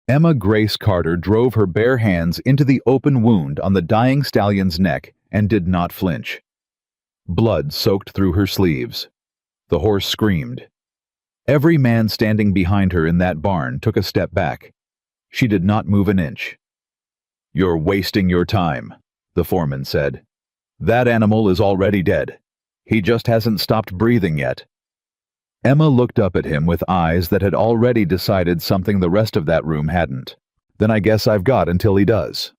Emma Grace Carter drove her bare hands into the open wound on the dying stallion's neck and did not flinch. Blood soaked through her sleeves. The horse screamed. Every man standing behind her in that barn took a step back. She did not move an inch. "You're wasting your time," the foreman said. "That animal is already dead. He just hasn't stopped breathing yet." Emma looked up at him with eyes that had already decided something the rest of that room hadn't. "Then I guess I've got until he does."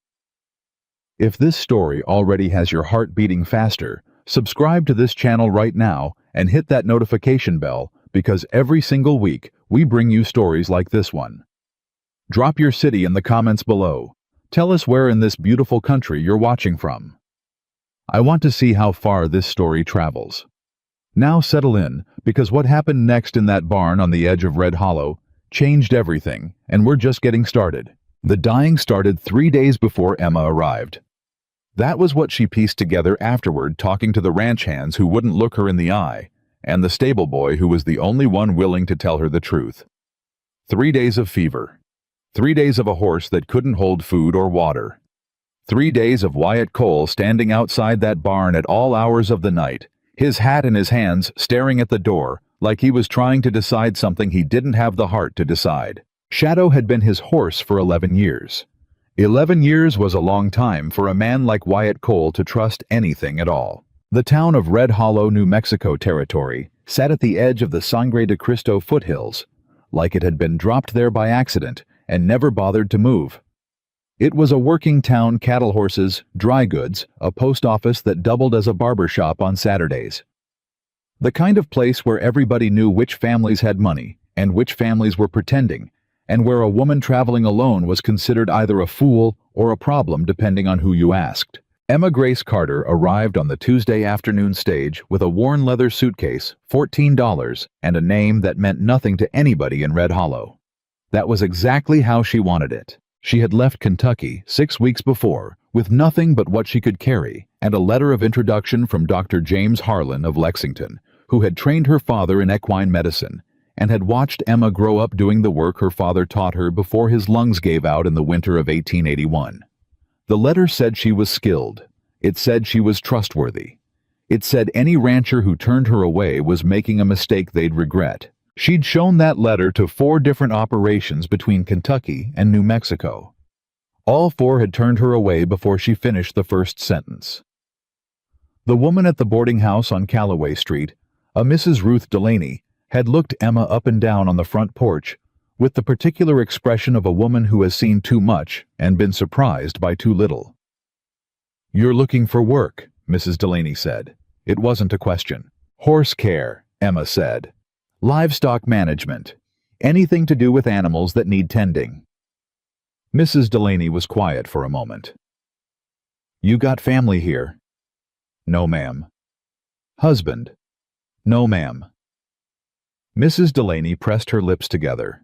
If this story already has your heart beating faster, subscribe to this channel right now and hit that notification bell, because every single week we bring you stories like this one. Drop your city in the comments below. Tell us where in this beautiful country you're watching from. I want to see how far this story travels. Now settle in, because what happened next in that barn on the edge of Red Hollow changed everything, and we're just getting started. The dying started 3 days before Emma arrived. That was what she pieced together afterward, talking to the ranch hands who wouldn't look her in the eye, and the stable boy who was the only one willing to tell her the truth. 3 days of fever. 3 days of a horse that couldn't hold food or water. 3 days of Wyatt Cole standing outside that barn at all hours of the night, his hat in his hands, staring at the door, like he was trying to decide something he didn't have the heart to decide. Shadow had been his horse for 11 years. 11 years was a long time for a man like Wyatt Cole to trust anything at all. The town of Red Hollow, New Mexico territory, sat at the edge of the Sangre de Cristo foothills, like it had been dropped there by accident and never bothered to move. It was a working town, cattle horses, dry goods, a post office that doubled as a barber shop on Saturdays. The kind of place where everybody knew which families had money and which families were pretending, and where a woman traveling alone was considered either a fool or a problem depending on who you asked. Emma Grace Carter arrived on the Tuesday afternoon stage with a worn leather suitcase, $14, and a name that meant nothing to anybody in Red Hollow. That was exactly how she wanted it. She had left Kentucky 6 weeks before with nothing but what she could carry and a letter of introduction from Dr. James Harlan of Lexington, who had trained her father in equine medicine and had watched Emma grow up doing the work her father taught her before his lungs gave out in the winter of 1881. The letter said she was skilled. It said she was trustworthy. It said any rancher who turned her away was making a mistake they'd regret. She'd shown that letter to 4 different operations between Kentucky and New Mexico. All 4 had turned her away before she finished the first sentence. The woman at the boarding house on Callaway Street, a Mrs. Ruth Delaney, had looked Emma up and down on the front porch with the particular expression of a woman who has seen too much and been surprised by too little. "You're looking for work," Mrs. Delaney said. It wasn't a question. "Horse care," Emma said. "Livestock management. Anything to do with animals that need tending." Mrs. Delaney was quiet for a moment. "You got family here?" "No, ma'am." "Husband?" "No, ma'am." Mrs. Delaney pressed her lips together.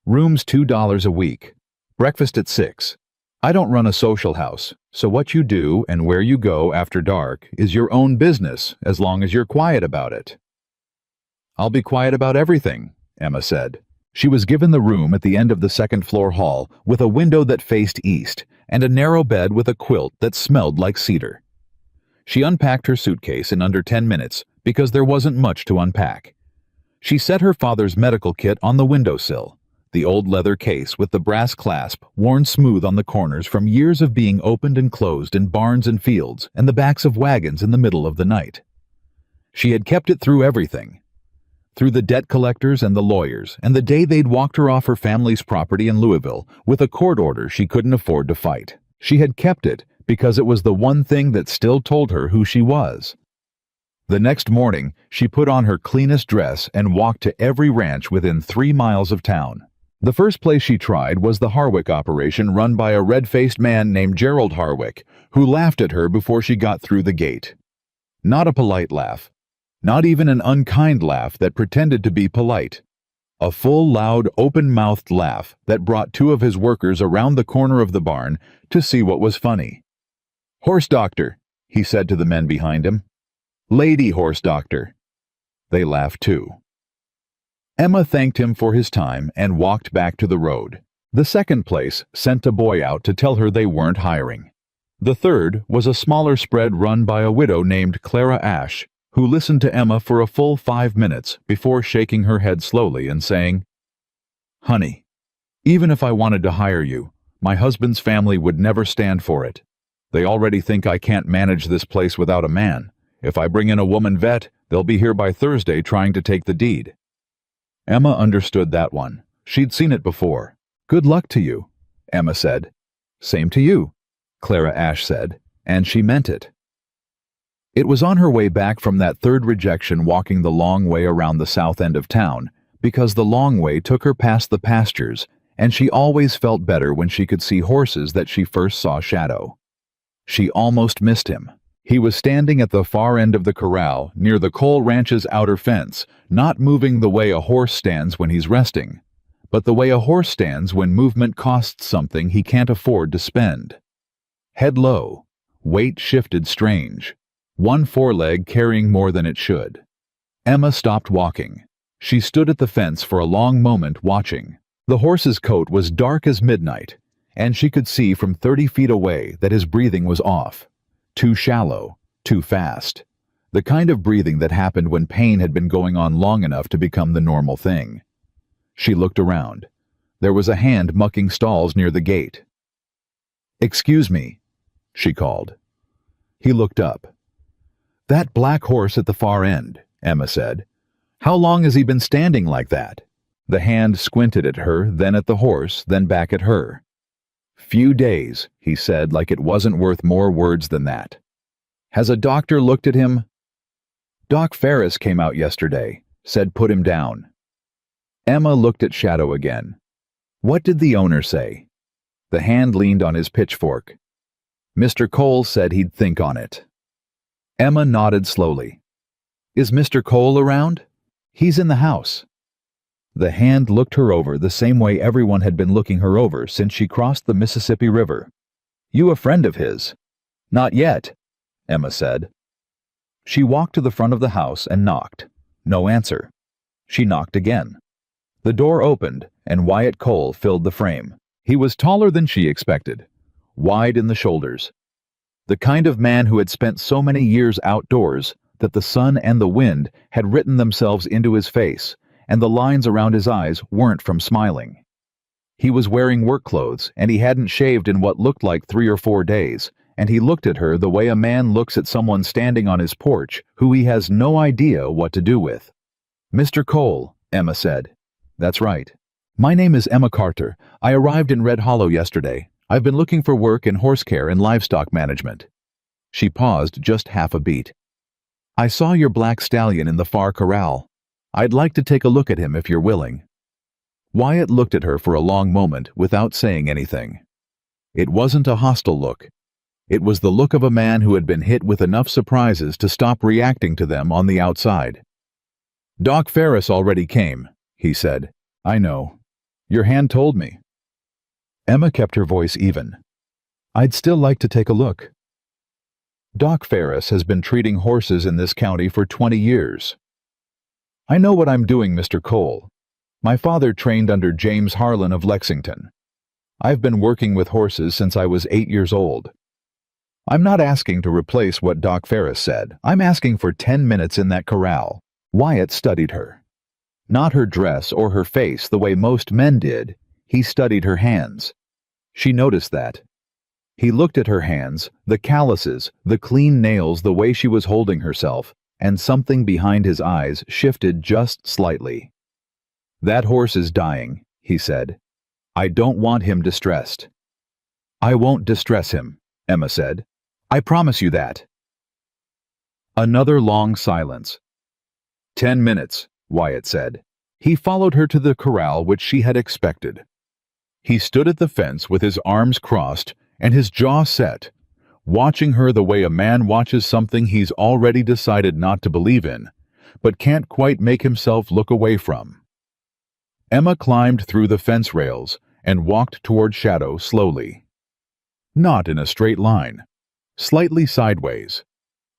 "Room's $2 a week. Breakfast at 6. I don't run a social house, so what you do and where you go after dark is your own business as long as you're quiet about it." "I'll be quiet about everything," Emma said. She was given the room at the end of the second-floor hall with a window that faced east and a narrow bed with a quilt that smelled like cedar. She unpacked her suitcase in under 10 minutes because there wasn't much to unpack. She set her father's medical kit on the windowsill, the old leather case with the brass clasp worn smooth on the corners from years of being opened and closed in barns and fields and the backs of wagons in the middle of the night. She had kept it through everything. Through the debt collectors and the lawyers, and the day they'd walked her off her family's property in Louisville with a court order she couldn't afford to fight. She had kept it because it was the one thing that still told her who she was. The next morning, she put on her cleanest dress and walked to every ranch within 3 miles of town. The first place she tried was the Harwick operation run by a red-faced man named Gerald Harwick, who laughed at her before she got through the gate. Not a polite laugh. Not even an unkind laugh that pretended to be polite. A full, loud, open-mouthed laugh that brought 2 of his workers around the corner of the barn to see what was funny. "Horse doctor," he said to the men behind him. "Lady horse doctor." They laughed too. Emma thanked him for his time and walked back to the road. The second place sent a boy out to tell her they weren't hiring. The third was a smaller spread run by a widow named Clara Ashe, who listened to Emma for a full 5 minutes before shaking her head slowly and saying, "Honey, even if I wanted to hire you, my husband's family would never stand for it. They already think I can't manage this place without a man. If I bring in a woman vet, they'll be here by Thursday trying to take the deed." Emma understood that one. She'd seen it before. "Good luck to you," Emma said. "Same to you," Clara Ashe said, and she meant it. It was on her way back from that third rejection walking the long way around the south end of town, because the long way took her past the pastures, and she always felt better when she could see horses that she first saw Shadow. She almost missed him. He was standing at the far end of the corral, near the Cole Ranch's outer fence, not moving the way a horse stands when he's resting, but the way a horse stands when movement costs something he can't afford to spend. Head low, weight shifted strange, one foreleg carrying more than it should. Emma stopped walking. She stood at the fence for a long moment watching. The horse's coat was dark as midnight, and she could see from 30 feet away that his breathing was off. Too shallow, too fast. The kind of breathing that happened when pain had been going on long enough to become the normal thing. She looked around. There was a hand mucking stalls near the gate. "Excuse me," she called. He looked up. "That black horse at the far end," Emma said. "How long has he been standing like that?" The hand squinted at her, then at the horse, then back at her. "Few days," he said, like it wasn't worth more words than that. "Has a doctor looked at him?" "Doc Ferris came out yesterday, said put him down." Emma looked at Shadow again. "What did the owner say?" The hand leaned on his pitchfork. "Mr. Cole said he'd think on it." Emma nodded slowly. "Is Mr. Cole around?" "He's in the house." The hand looked her over the same way everyone had been looking her over since she crossed the Mississippi River. "You a friend of his?" "Not yet," Emma said. She walked to the front of the house and knocked. No answer. She knocked again. The door opened, and Wyatt Cole filled the frame. He was taller than she expected, wide in the shoulders. The kind of man who had spent so many years outdoors that the sun and the wind had written themselves into his face, and the lines around his eyes weren't from smiling. He was wearing work clothes, and he hadn't shaved in what looked like 3 or 4 days, and he looked at her the way a man looks at someone standing on his porch who he has no idea what to do with. "Mr. Cole," Emma said. "That's right. My name is Emma Carter. I arrived in Red Hollow yesterday. I've been looking for work in horse care and livestock management." She paused just half a beat. "I saw your black stallion in the far corral. I'd like to take a look at him if you're willing." Wyatt looked at her for a long moment without saying anything. It wasn't a hostile look. It was the look of a man who had been hit with enough surprises to stop reacting to them on the outside. "Doc Ferris already came," he said. "I know. Your hand told me." Emma kept her voice even. "I'd still like to take a look." "Doc Ferris has been treating horses in this county for 20 years. I know what I'm doing, Mr. Cole. My father trained under James Harlan of Lexington. I've been working with horses since I was 8 years old. I'm not asking to replace what Doc Ferris said. I'm asking for 10 minutes in that corral." Wyatt studied her. Not her dress or her face the way most men did. He studied her hands. She noticed that. He looked at her hands, the calluses, the clean nails, the way she was holding herself, and something behind his eyes shifted just slightly. "That horse is dying," he said. "I don't want him distressed." "I won't distress him," Emma said. "I promise you that." Another long silence. 10 minutes, Wyatt said. He followed her to the corral which she had expected. He stood at the fence with his arms crossed and his jaw set, watching her the way a man watches something he's already decided not to believe in, but can't quite make himself look away from. Emma climbed through the fence rails and walked toward Shadow slowly. Not in a straight line, slightly sideways,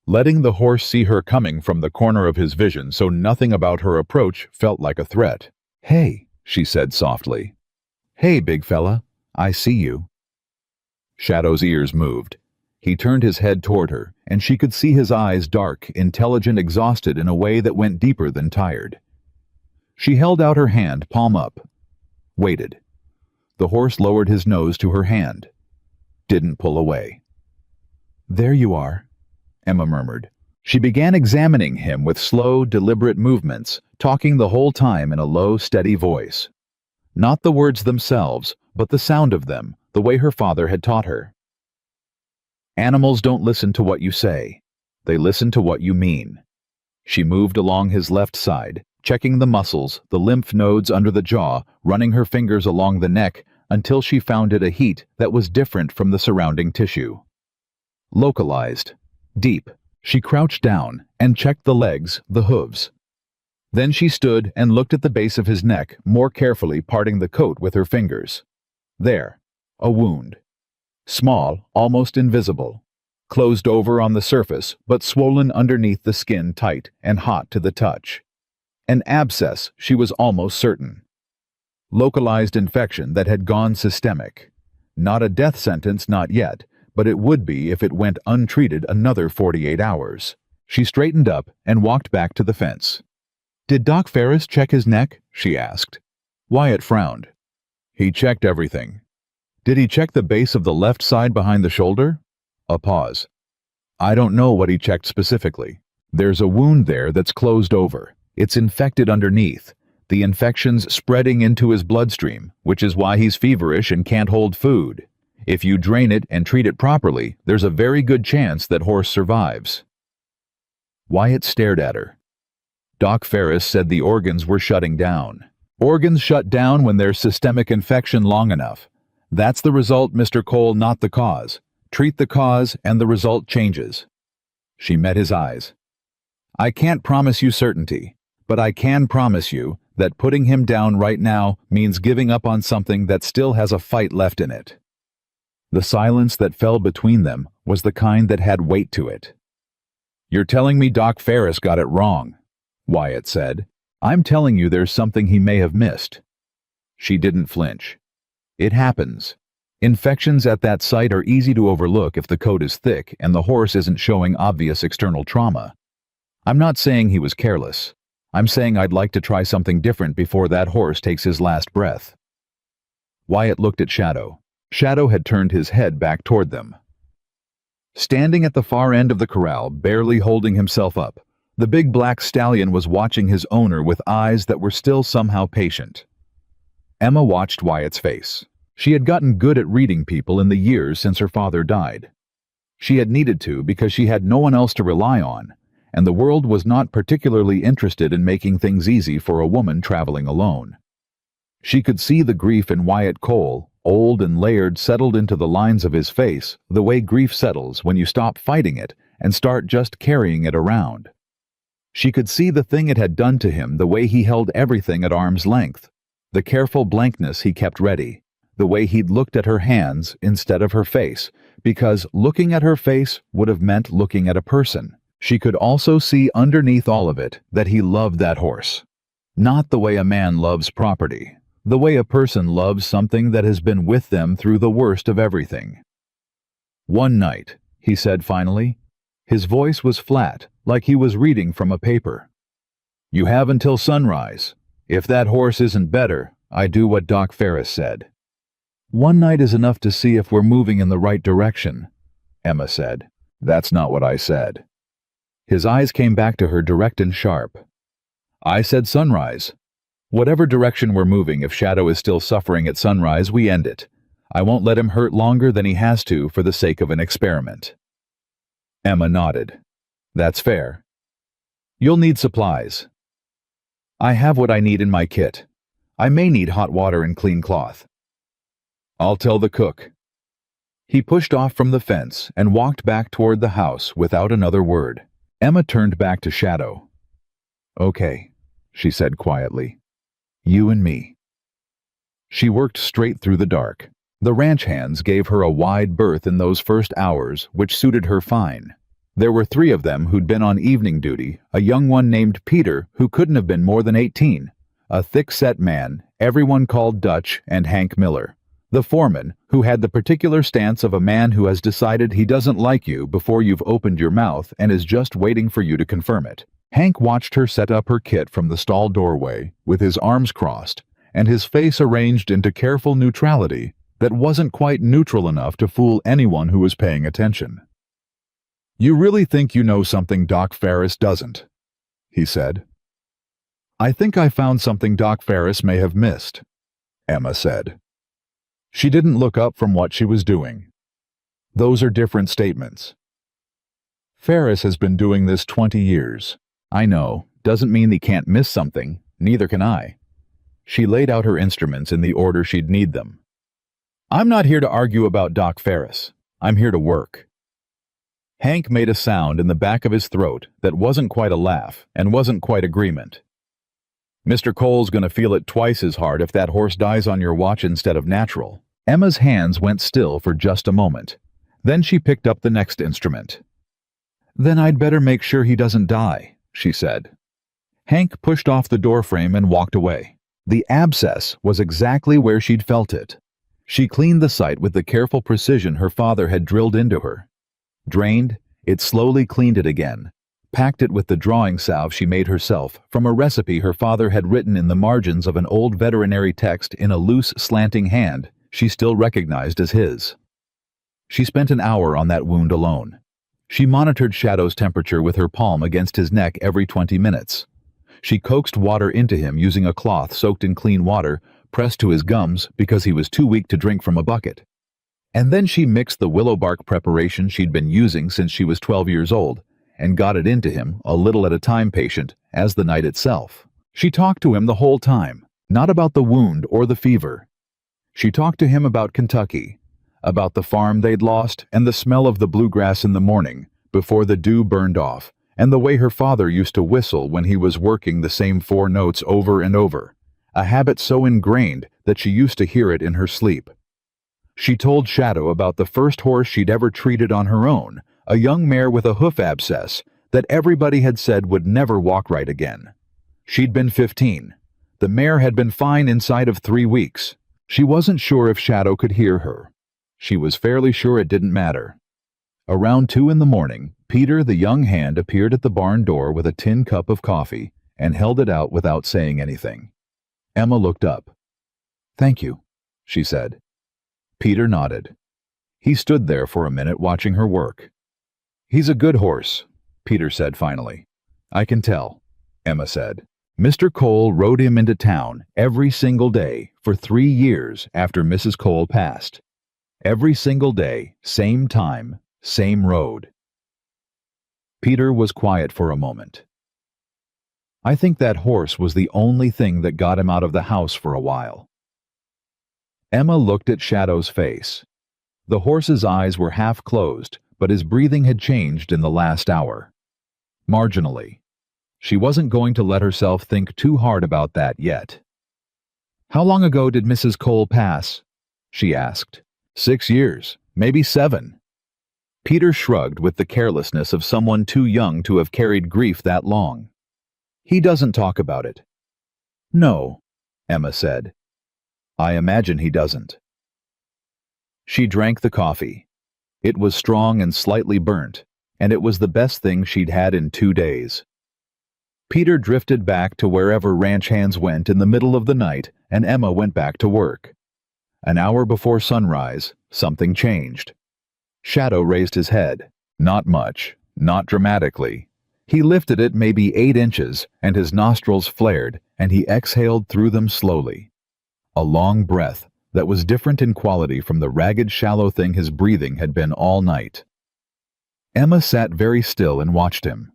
letting the horse see her coming from the corner of his vision so nothing about her approach felt like a threat. "Hey," she said softly. "Hey, big fella, I see you." Shadow's ears moved. He turned his head toward her, and she could see his eyes dark, intelligent, exhausted in a way that went deeper than tired. She held out her hand, palm up. Waited. The horse lowered his nose to her hand. Didn't pull away. "There you are," Emma murmured. She began examining him with slow, deliberate movements, talking the whole time in a low, steady voice. Not the words themselves, but the sound of them, the way her father had taught her. "Animals don't listen to what you say. They listen to what you mean." She moved along his left side, checking the muscles, the lymph nodes under the jaw, running her fingers along the neck until she found it a heat that was different from the surrounding tissue. Localized. Deep. She crouched down and checked the legs, the hooves. Then she stood and looked at the base of his neck, more carefully parting the coat with her fingers. There. A wound. Small, almost invisible. Closed over on the surface, but swollen underneath the skin tight and hot to the touch. An abscess, she was almost certain. Localized infection that had gone systemic. Not a death sentence, not yet, but it would be if it went untreated another 48 hours. She straightened up and walked back to the fence. "Did Doc Ferris check his neck?" she asked. Wyatt frowned. "He checked everything." "Did he check the base of the left side behind the shoulder?" A pause. "I don't know what he checked specifically. There's a wound there that's closed over. It's infected underneath. The infection's spreading into his bloodstream, which is why he's feverish and can't hold food. If you drain it and treat it properly, there's a very good chance that horse survives." Wyatt stared at her. Doc Ferris said the organs were shutting down. Organs shut down when there's systemic infection long enough. That's the result, Mr. Cole, not the cause. Treat the cause and the result changes. She met his eyes. "I can't promise you certainty, but I can promise you that putting him down right now means giving up on something that still has a fight left in it." The silence that fell between them was the kind that had weight to it. "You're telling me Doc Ferris got it wrong," Wyatt said. "I'm telling you there's something he may have missed." She didn't flinch. "It happens. Infections at that site are easy to overlook if the coat is thick and the horse isn't showing obvious external trauma. I'm not saying he was careless. I'm saying I'd like to try something different before that horse takes his last breath." Wyatt looked at Shadow. Shadow had turned his head back toward them. Standing at the far end of the corral, barely holding himself up, the big black stallion was watching his owner with eyes that were still somehow patient. Emma watched Wyatt's face. She had gotten good at reading people in the years since her father died. She had needed to because she had no one else to rely on, and the world was not particularly interested in making things easy for a woman traveling alone. She could see the grief in Wyatt Cole, old and layered, settled into the lines of his face, the way grief settles when you stop fighting it and start just carrying it around. She could see the thing it had done to him, the way he held everything at arm's length, the careful blankness he kept ready, the way he'd looked at her hands instead of her face, because looking at her face would have meant looking at a person. She could also see underneath all of it that he loved that horse. Not the way a man loves property, the way a person loves something that has been with them through the worst of everything. "One night," he said finally. His voice was flat, like he was reading from a paper. "You have until sunrise. If that horse isn't better, I do what Doc Ferris said." "One night is enough to see if we're moving in the right direction," Emma said. "That's not what I said." His eyes came back to her direct and sharp. "I said sunrise. Whatever direction we're moving, if Shadow is still suffering at sunrise, we end it. I won't let him hurt longer than he has to for the sake of an experiment." Emma nodded. "That's fair. You'll need supplies." "I have what I need in my kit. I may need hot water and clean cloth." "I'll tell the cook." He pushed off from the fence and walked back toward the house without another word. Emma turned back to Shadow. "Okay," she said quietly. "You and me." She worked straight through the dark. The ranch hands gave her a wide berth in those first hours, which suited her fine. There were 3 of them who'd been on evening duty, a young one named Peter who couldn't have been more than 18, a thick-set man, Everyone called Dutch and Hank Miller, the foreman, who had the particular stance of a man who has decided he doesn't like you before you've opened your mouth and is just waiting for you to confirm it. Hank watched her set up her kit from the stall doorway, with his arms crossed, and his face arranged into careful neutrality that wasn't quite neutral enough to fool anyone who was paying attention. "You really think you know something Doc Ferris doesn't?" he said. "I think I found something Doc Ferris may have missed," Emma said. She didn't look up from what she was doing. "Those are different statements. Ferris has been doing this 20 years. I know, doesn't mean he can't miss something, neither can I." She laid out her instruments in the order she'd need them. "I'm not here to argue about Doc Ferris. I'm here to work." Hank made a sound in the back of his throat that wasn't quite a laugh and wasn't quite agreement. "Mr. Cole's gonna feel it twice as hard if that horse dies on your watch instead of natural." Emma's hands went still for just a moment. Then she picked up the next instrument. "Then I'd better make sure he doesn't die," she said. Hank pushed off the doorframe and walked away. The abscess was exactly where she'd felt it. She cleaned the site with the careful precision her father had drilled into her. Drained, it slowly cleaned it again, packed it with the drawing salve she made herself from a recipe her father had written in the margins of an old veterinary text in a loose, slanting hand she still recognized as his. She spent an hour on that wound alone. She monitored Shadow's temperature with her palm against his neck every 20 minutes. She coaxed water into him using a cloth soaked in clean water, pressed to his gums because he was too weak to drink from a bucket. And then she mixed the willow bark preparation she'd been using since she was 12 years old, and got it into him, a little at a time patient, as the night itself. She talked to him the whole time, not about the wound or the fever. She talked to him about Kentucky, about the farm they'd lost and the smell of the bluegrass in the morning before the dew burned off, and the way her father used to whistle when he was working the same 4 notes over and over, a habit so ingrained that she used to hear it in her sleep. She told Shadow about the first horse she'd ever treated on her own, a young mare with a hoof abscess that everybody had said would never walk right again. She'd been 15. The mare had been fine inside of 3 weeks. She wasn't sure if Shadow could hear her. She was fairly sure it didn't matter. Around 2 in the morning, Peter the young hand appeared at the barn door with a tin cup of coffee and held it out without saying anything. Emma looked up. "Thank you," she said. Peter nodded. He stood there for a minute watching her work. "He's a good horse," Peter said finally. "I can tell," Emma said. "Mr. Cole rode him into town every single day for 3 years after Mrs. Cole passed. Every single day, same time, same road." Peter was quiet for a moment. "I think that horse was the only thing that got him out of the house for a while." Emma looked at Shadow's face. The horse's eyes were half closed, but his breathing had changed in the last hour. Marginally. She wasn't going to let herself think too hard about that yet. "How long ago did Mrs. Cole pass?" she asked. 6 years, maybe 7. Peter shrugged with the carelessness of someone too young to have carried grief that long. "He doesn't talk about it." "No," Emma said. "I imagine he doesn't." She drank the coffee. It was strong and slightly burnt, and it was the best thing she'd had in 2 days. Peter drifted back to wherever ranch hands went in the middle of the night, and Emma went back to work. An hour before sunrise, something changed. Shadow raised his head. Not much, not dramatically. He lifted it maybe 8 inches, and his nostrils flared, and he exhaled through them slowly. A long breath that was different in quality from the ragged, shallow thing his breathing had been all night. Emma sat very still and watched him.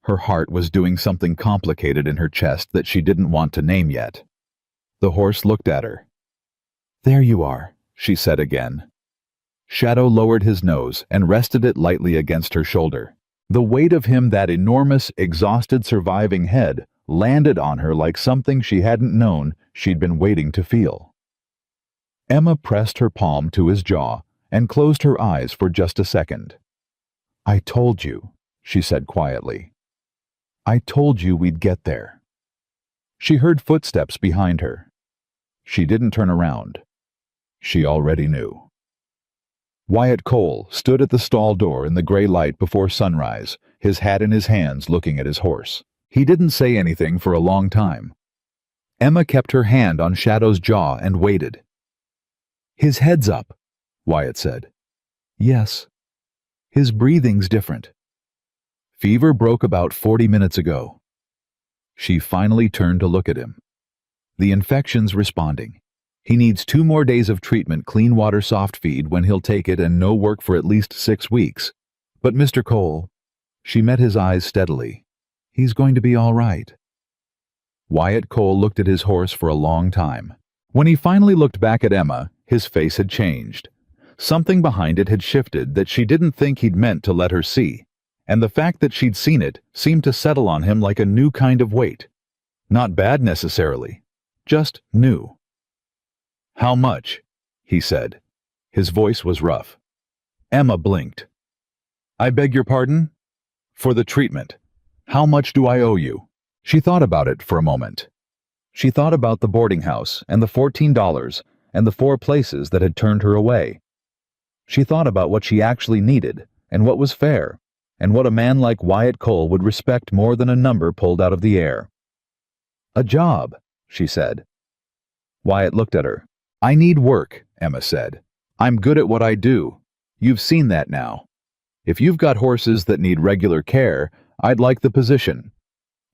Her heart was doing something complicated in her chest that she didn't want to name yet. The horse looked at her. "There you are," she said again. Shadow lowered his nose and rested it lightly against her shoulder. The weight of him, that enormous, exhausted, surviving head, landed on her like something she hadn't known she'd been waiting to feel. Emma pressed her palm to his jaw and closed her eyes for just a second. "I told you," she said quietly. "I told you we'd get there." She heard footsteps behind her. She didn't turn around. She already knew. Wyatt Cole stood at the stall door in the gray light before sunrise, his hat in his hands, looking at his horse. He didn't say anything for a long time. Emma kept her hand on Shadow's jaw and waited. "His head's up," Wyatt said. "Yes. His breathing's different. Fever broke about 40 minutes ago." She finally turned to look at him. "The infection's responding. He needs 2 more days of treatment, clean water soft feed when he'll take it, and no work for at least 6 weeks. But Mr. Cole," she met his eyes steadily, "he's going to be all right." Wyatt Cole looked at his horse for a long time. When he finally looked back at Emma, his face had changed. Something behind it had shifted that she didn't think he'd meant to let her see, and the fact that she'd seen it seemed to settle on him like a new kind of weight. Not bad necessarily, just new. "How much?" he said. His voice was rough. Emma blinked. "I beg your pardon?" "For the treatment. How much do I owe you?" She thought about it for a moment. She thought about the boarding house and the $14 and the 4 places that had turned her away. She thought about what she actually needed and what was fair, and what a man like Wyatt Cole would respect more than a number pulled out of the air. "A job," she said. Wyatt looked at her. "I need work," Emma said. "I'm good at what I do. You've seen that now. If you've got horses that need regular care, I'd like the position.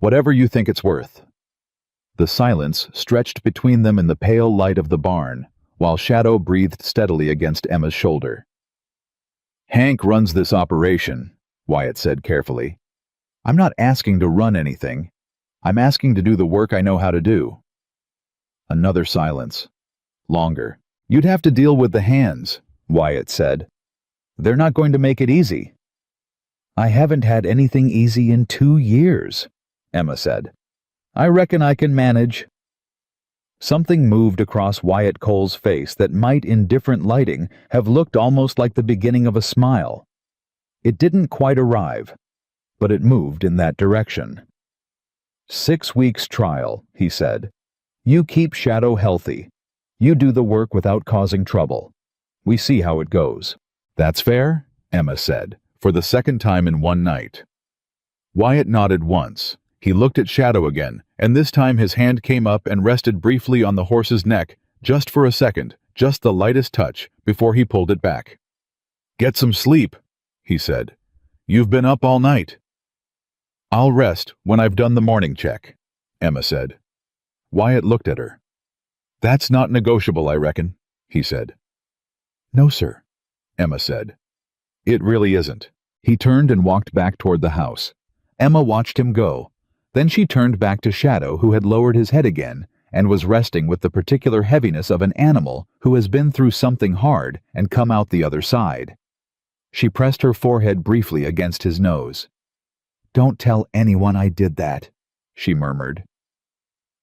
Whatever you think it's worth." The silence stretched between them in the pale light of the barn, while Shadow breathed steadily against Emma's shoulder. "Hank runs this operation," Wyatt said carefully. "I'm not asking to run anything. I'm asking to do the work I know how to do." Another silence. Longer. "You'd have to deal with the hands," Wyatt said. "They're not going to make it easy." "I haven't had anything easy in 2 years," Emma said. "I reckon I can manage." Something moved across Wyatt Cole's face that might, in different lighting, have looked almost like the beginning of a smile. It didn't quite arrive, but it moved in that direction. "6 weeks trial," he said. "You keep Shadow healthy. You do the work without causing trouble. We see how it goes." "That's fair," Emma said, for the second time in one night. Wyatt nodded once. He looked at Shadow again, and this time his hand came up and rested briefly on the horse's neck, just for a second, just the lightest touch, before he pulled it back. "Get some sleep," he said. "You've been up all night." "I'll rest when I've done the morning check," Emma said. Wyatt looked at her. "That's not negotiable, I reckon," he said. "No, sir," Emma said. "It really isn't." He turned and walked back toward the house. Emma watched him go. Then she turned back to Shadow, who had lowered his head again and was resting with the particular heaviness of an animal who has been through something hard and come out the other side. She pressed her forehead briefly against his nose. "Don't tell anyone I did that," she murmured.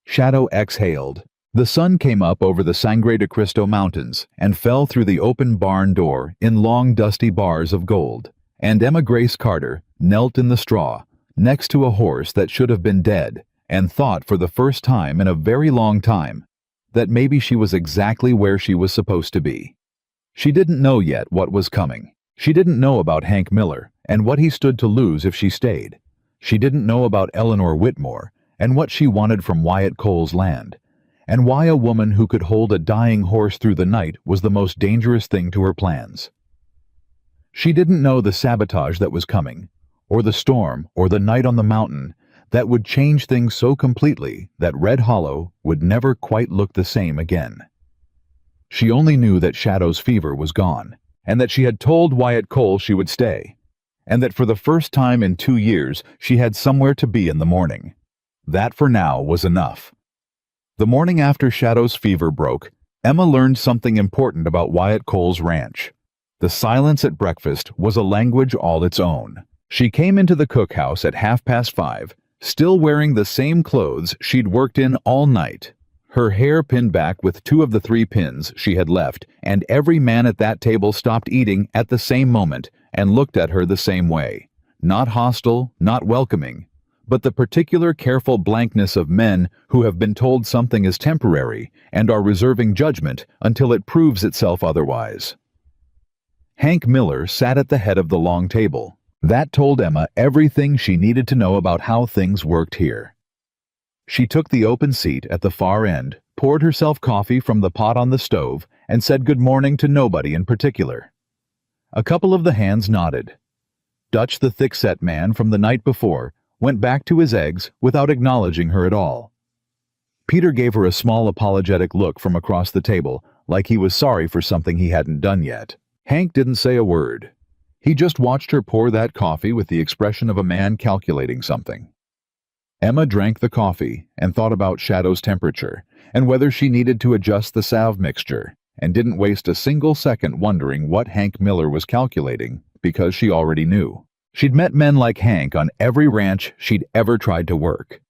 Shadow exhaled. The sun came up over the Sangre de Cristo Mountains and fell through the open barn door in long dusty bars of gold, and Emma Grace Carter knelt in the straw, next to a horse that should have been dead, and thought for the first time in a very long time that maybe she was exactly where she was supposed to be. She didn't know yet what was coming. She didn't know about Hank Miller and what he stood to lose if she stayed. She didn't know about Eleanor Whitmore and what she wanted from Wyatt Cole's land, and why a woman who could hold a dying horse through the night was the most dangerous thing to her plans. She didn't know the sabotage that was coming, or the storm, or the night on the mountain, that would change things so completely that Red Hollow would never quite look the same again. She only knew that Shadow's fever was gone, and that she had told Wyatt Cole she would stay, and that for the first time in 2 years she had somewhere to be in the morning. That for now was enough. The morning after Shadow's fever broke, Emma learned something important about Wyatt Cole's ranch. The silence at breakfast was a language all its own. She came into the cookhouse at 5:30, still wearing the same clothes she'd worked in all night, her hair pinned back with 2 of the 3 pins she had left, and every man at that table stopped eating at the same moment and looked at her the same way. Not hostile, not welcoming, but the particular careful blankness of men who have been told something is temporary and are reserving judgment until it proves itself otherwise. Hank Miller sat at the head of the long table. That told Emma everything she needed to know about how things worked here. She took the open seat at the far end, poured herself coffee from the pot on the stove, and said good morning to nobody in particular. A couple of the hands nodded. Dutch, the thick-set man from the night before, went back to his eggs without acknowledging her at all. Peter gave her a small apologetic look from across the table, like he was sorry for something he hadn't done yet. Hank didn't say a word. He just watched her pour that coffee with the expression of a man calculating something. Emma drank the coffee and thought about Shadow's temperature and whether she needed to adjust the salve mixture, and didn't waste a single second wondering what Hank Miller was calculating, because she already knew. She'd met men like Hank on every ranch she'd ever tried to work.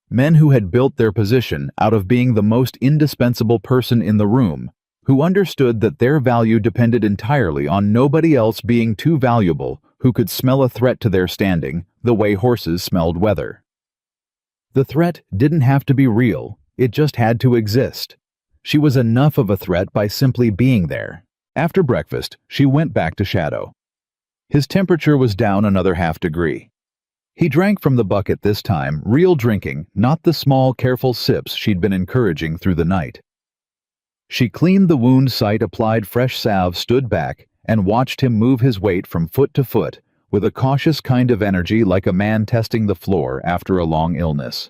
Men who had built their position out of being the most indispensable person in the room, who understood that their value depended entirely on nobody else being too valuable who could smell a threat to their standing the way horses smelled weather. The threat didn't have to be real, it just had to exist. She was enough of a threat by simply being there. After breakfast, she went back to Shadow. His temperature was down another half degree. He drank from the bucket this time, real drinking, not the small, careful sips she'd been encouraging through the night. She cleaned the wound site, applied fresh salve, stood back, and watched him move his weight from foot to foot, with a cautious kind of energy like a man testing the floor after a long illness.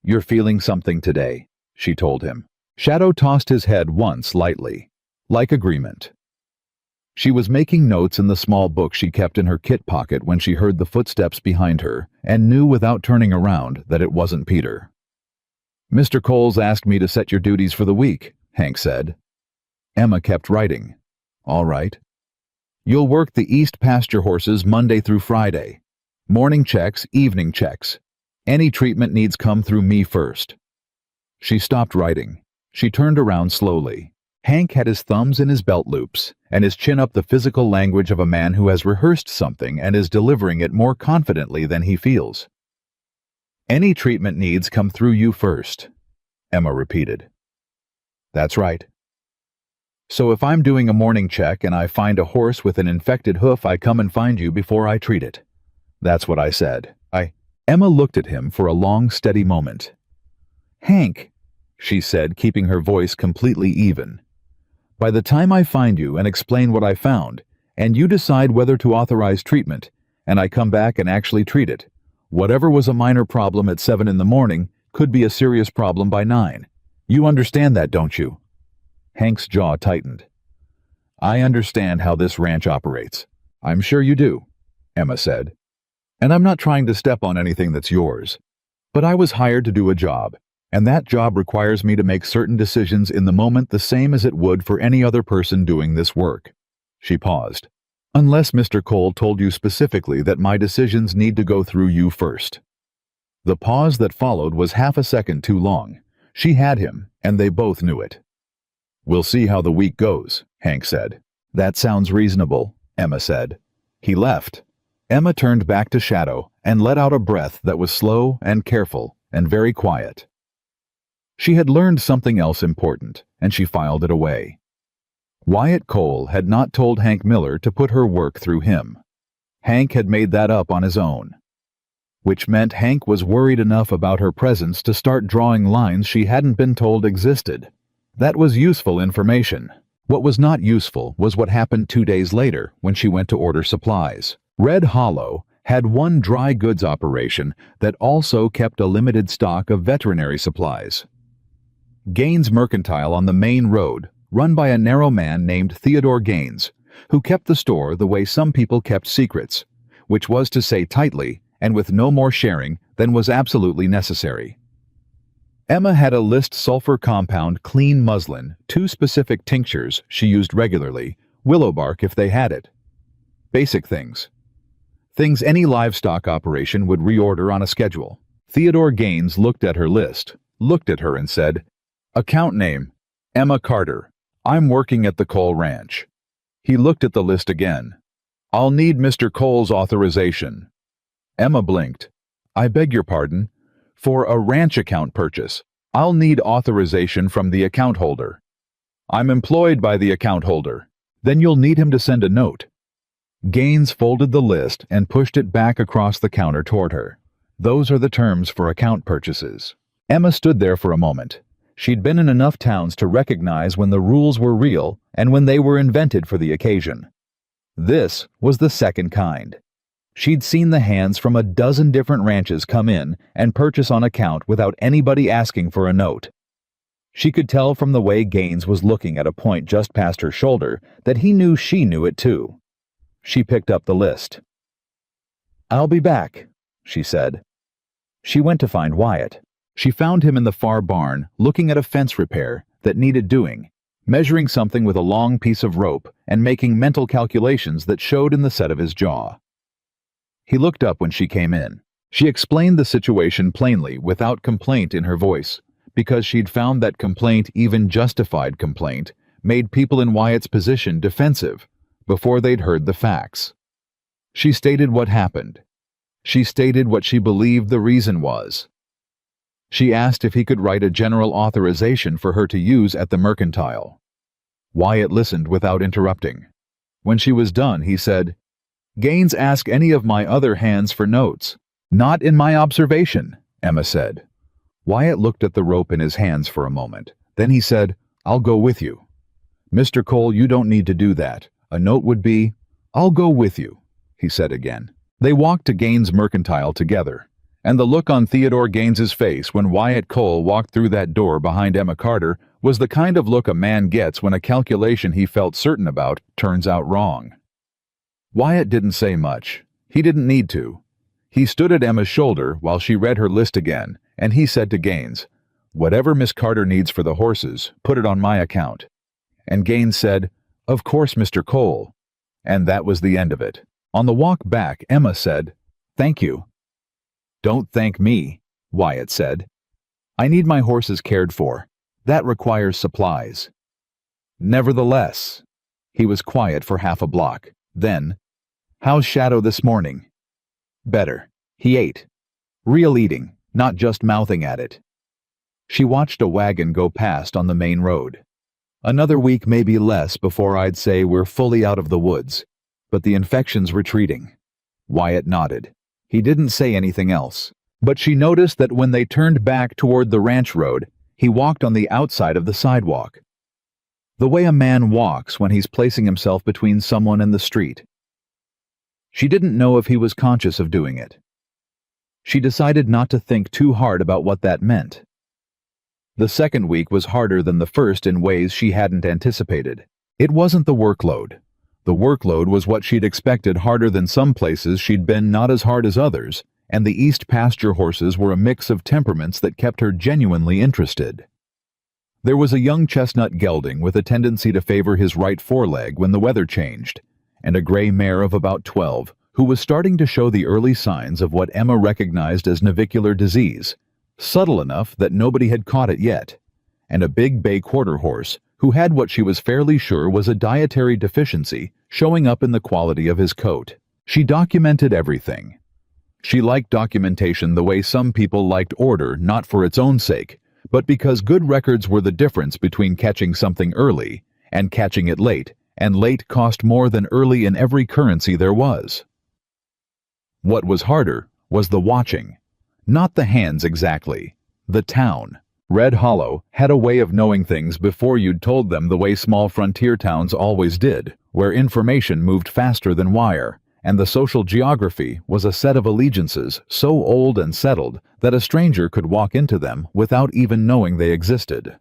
"You're feeling something today," she told him. Shadow tossed his head once lightly, like agreement. She was making notes in the small book she kept in her kit pocket when she heard the footsteps behind her and knew without turning around that it wasn't Peter. "Mr. Coles asked me to set your duties for the week," Hank said. Emma kept writing. "All right. You'll work the east pasture horses Monday through Friday. Morning checks, evening checks. Any treatment needs come through me first." She stopped writing. She turned around slowly. Hank had his thumbs in his belt loops, and his chin up, the physical language of a man who has rehearsed something and is delivering it more confidently than he feels. "Any treatment needs come through you first," Emma repeated. "That's right. So if I'm doing a morning check and I find a horse with an infected hoof, I come and find you before I treat it." That's what I said. Emma looked at him for a long, steady moment. "Hank," she said, keeping her voice completely even, "by the time I find you and explain what I found, and you decide whether to authorize treatment, and I come back and actually treat it, whatever was a minor problem at 7 in the morning could be a serious problem by 9. You understand that, don't you?" Hank's jaw tightened. "I understand how this ranch operates." "I'm sure you do," Emma said. "And I'm not trying to step on anything that's yours. But I was hired to do a job, and that job requires me to make certain decisions in the moment, the same as it would for any other person doing this work." She paused. "Unless Mr. Cole told you specifically that my decisions need to go through you first." The pause that followed was half a second too long. She had him, and they both knew it. "We'll see how the week goes," Hank said. "That sounds reasonable," Emma said. He left. Emma turned back to Shadow and let out a breath that was slow and careful and very quiet. She had learned something else important, and she filed it away. Wyatt Cole had not told Hank Miller to put her work through him. Hank had made that up on his own. Which meant Hank was worried enough about her presence to start drawing lines she hadn't been told existed. That was useful information. What was not useful was what happened 2 days later when she went to order supplies. Red Hollow had one dry goods operation that also kept a limited stock of veterinary supplies. Gaines Mercantile on the main road, run by a narrow man named Theodore Gaines, who kept the store the way some people kept secrets, which was to say tightly and with no more sharing than was absolutely necessary. Emma had a list sulfur compound clean muslin, 2 specific tinctures she used regularly, willow bark if they had it. Basic things. Things any livestock operation would reorder on a schedule. Theodore Gaines looked at her list, looked at her and said, "Account name, Emma Carter. I'm working at the Cole Ranch." He looked at the list again. "I'll need Mr. Cole's authorization." Emma blinked. I beg your pardon. For a ranch account purchase, I'll need authorization from the account holder. I'm employed by the account holder. Then you'll need him to send a note. Gaines folded the list and pushed it back across the counter toward her. Those are the terms for account purchases. Emma stood there for a moment. She'd been in enough towns to recognize when the rules were real and when they were invented for the occasion. This was the second kind. She'd seen the hands from a dozen different ranches come in and purchase on account without anybody asking for a note. She could tell from the way Gaines was looking at a point just past her shoulder that he knew she knew it too. She picked up the list. "I'll be back," she said. She went to find Wyatt. She found him in the far barn, looking at a fence repair that needed doing, measuring something with a long piece of rope and making mental calculations that showed in the set of his jaw. He looked up when she came in. She explained the situation plainly, without complaint in her voice, because she'd found that complaint, even justified complaint, made people in Wyatt's position defensive before they'd heard the facts. She stated what happened. She stated what she believed the reason was. She asked if he could write a general authorization for her to use at the mercantile. Wyatt listened without interrupting. When she was done, he said, "Gaines ask any of my other hands for notes." "Not in my observation," Emma said. Wyatt looked at the rope in his hands for a moment. Then he said, "I'll go with you." "Mr. Cole, you don't need to do that. A note would be, 'I'll go with you,'" he said again. They walked to Gaines' mercantile together, and the look on Theodore Gaines's face when Wyatt Cole walked through that door behind Emma Carter was the kind of look a man gets when a calculation he felt certain about turns out wrong. Wyatt didn't say much. He didn't need to. He stood at Emma's shoulder while she read her list again, and he said to Gaines, "Whatever Miss Carter needs for the horses, put it on my account." And Gaines said, "Of course, Mr. Cole." And that was the end of it. On the walk back, Emma said, "Thank you." "Don't thank me," Wyatt said. "I need my horses cared for. That requires supplies." "Nevertheless." He was quiet for half a block. Then, "How's Shadow this morning?" "Better. He ate. Real eating, not just mouthing at it." She watched a wagon go past on the main road. "Another week, maybe less, before I'd say we're fully out of the woods. But the infection's retreating." Wyatt nodded. He didn't say anything else. But she noticed that when they turned back toward the ranch road, he walked on the outside of the sidewalk. The way a man walks when he's placing himself between someone and the street. She didn't know if he was conscious of doing it. She decided not to think too hard about what that meant. The second week was harder than the first in ways she hadn't anticipated. It wasn't the workload. The workload was what she'd expected, harder than some places she'd been, not as hard as others, and the East pasture horses were a mix of temperaments that kept her genuinely interested. There was a young chestnut gelding with a tendency to favor his right foreleg when the weather changed, and a gray mare of about 12 who was starting to show the early signs of what Emma recognized as navicular disease, subtle enough that nobody had caught it yet, and a big bay quarter horse who had what she was fairly sure was a dietary deficiency showing up in the quality of his coat. She documented everything. She liked documentation the way some people liked order, not for its own sake, but because good records were the difference between catching something early and catching it late, and late cost more than early in every currency there was. What was harder was the watching. Not the hands exactly. The town. Red Hollow had a way of knowing things before you'd told them, the way small frontier towns always did, where information moved faster than wire, and the social geography was a set of allegiances so old and settled that a stranger could walk into them without even knowing they existed.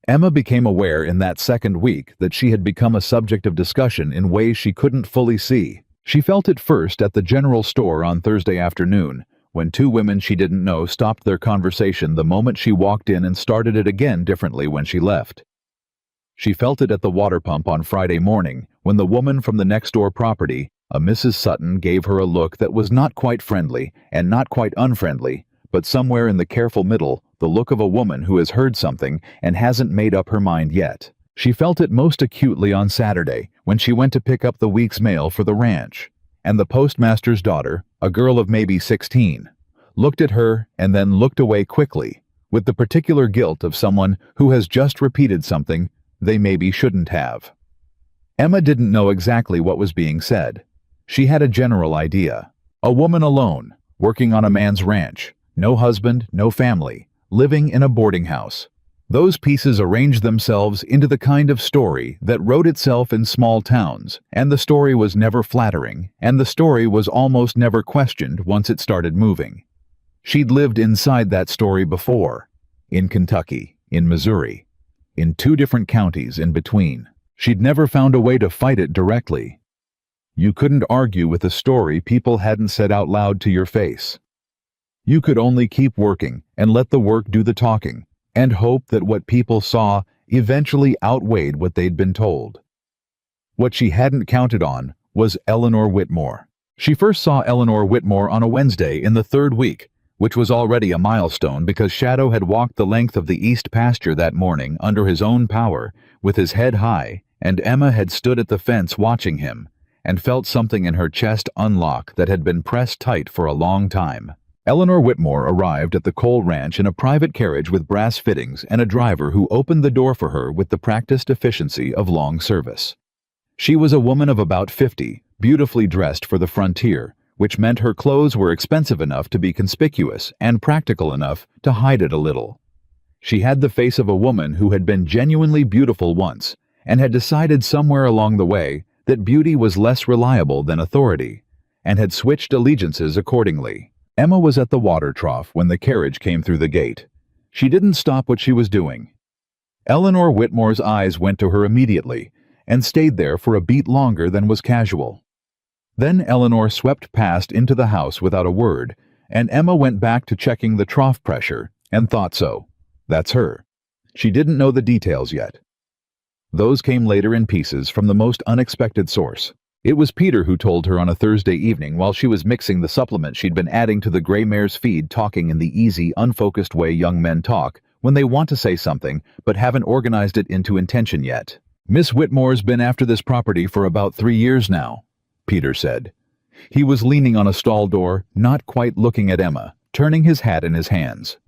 Emma became aware in that second week that she had become a subject of discussion in ways she couldn't fully see. She felt it first at the general store on Thursday afternoon, when two women she didn't know stopped their conversation the moment she walked in and started it again differently when she left. She felt it at the water pump on Friday morning, when the woman from the next-door property, a Mrs. Sutton, gave her a look that was not quite friendly and not quite unfriendly, but somewhere in the careful middle, the look of a woman who has heard something and hasn't made up her mind yet. She felt it most acutely on Saturday, when she went to pick up the week's mail for the ranch. and the postmaster's daughter, a girl of maybe 16, looked at her and then looked away quickly, with the particular guilt of someone who has just repeated something they maybe shouldn't have. Emma didn't know exactly what was being said. She had a general idea. A woman alone, working on a man's ranch, no husband, no family, living in a boarding house. Those pieces arranged themselves into the kind of story that wrote itself in small towns, and the story was never flattering, and the story was almost never questioned once it started moving. She'd lived inside that story before, in Kentucky, in Missouri, in 2 different counties in between. She'd never found a way to fight it directly. You couldn't argue with a story people hadn't said out loud to your face. You could only keep working and let the work do the talking, and hope that what people saw eventually outweighed what they'd been told. What she hadn't counted on was Eleanor Whitmore. She first saw Eleanor Whitmore on a Wednesday in the 3rd week, which was already a milestone because Shadow had walked the length of the east pasture that morning under his own power, with his head high, and Emma had stood at the fence watching him, and felt something in her chest unlock that had been pressed tight for a long time. Eleanor Whitmore arrived at the Cole Ranch in a private carriage with brass fittings and a driver who opened the door for her with the practiced efficiency of long service. She was a woman of about 50, beautifully dressed for the frontier, which meant her clothes were expensive enough to be conspicuous and practical enough to hide it a little. She had the face of a woman who had been genuinely beautiful once and had decided somewhere along the way that beauty was less reliable than authority, and had switched allegiances accordingly. Emma was at the water trough when the carriage came through the gate. She didn't stop what she was doing. Eleanor Whitmore's eyes went to her immediately and stayed there for a beat longer than was casual. Then Eleanor swept past into the house without a word, and Emma went back to checking the trough pressure and thought so. That's her. She didn't know the details yet. Those came later in pieces from the most unexpected source. It was Peter who told her on a Thursday evening while she was mixing the supplement she'd been adding to the gray mare's feed, talking in the easy, unfocused way young men talk when they want to say something but haven't organized it into intention yet. "Miss Whitmore's been after this property for about 3 years now," Peter said. He was leaning on a stall door, not quite looking at Emma, turning his hat in his hands.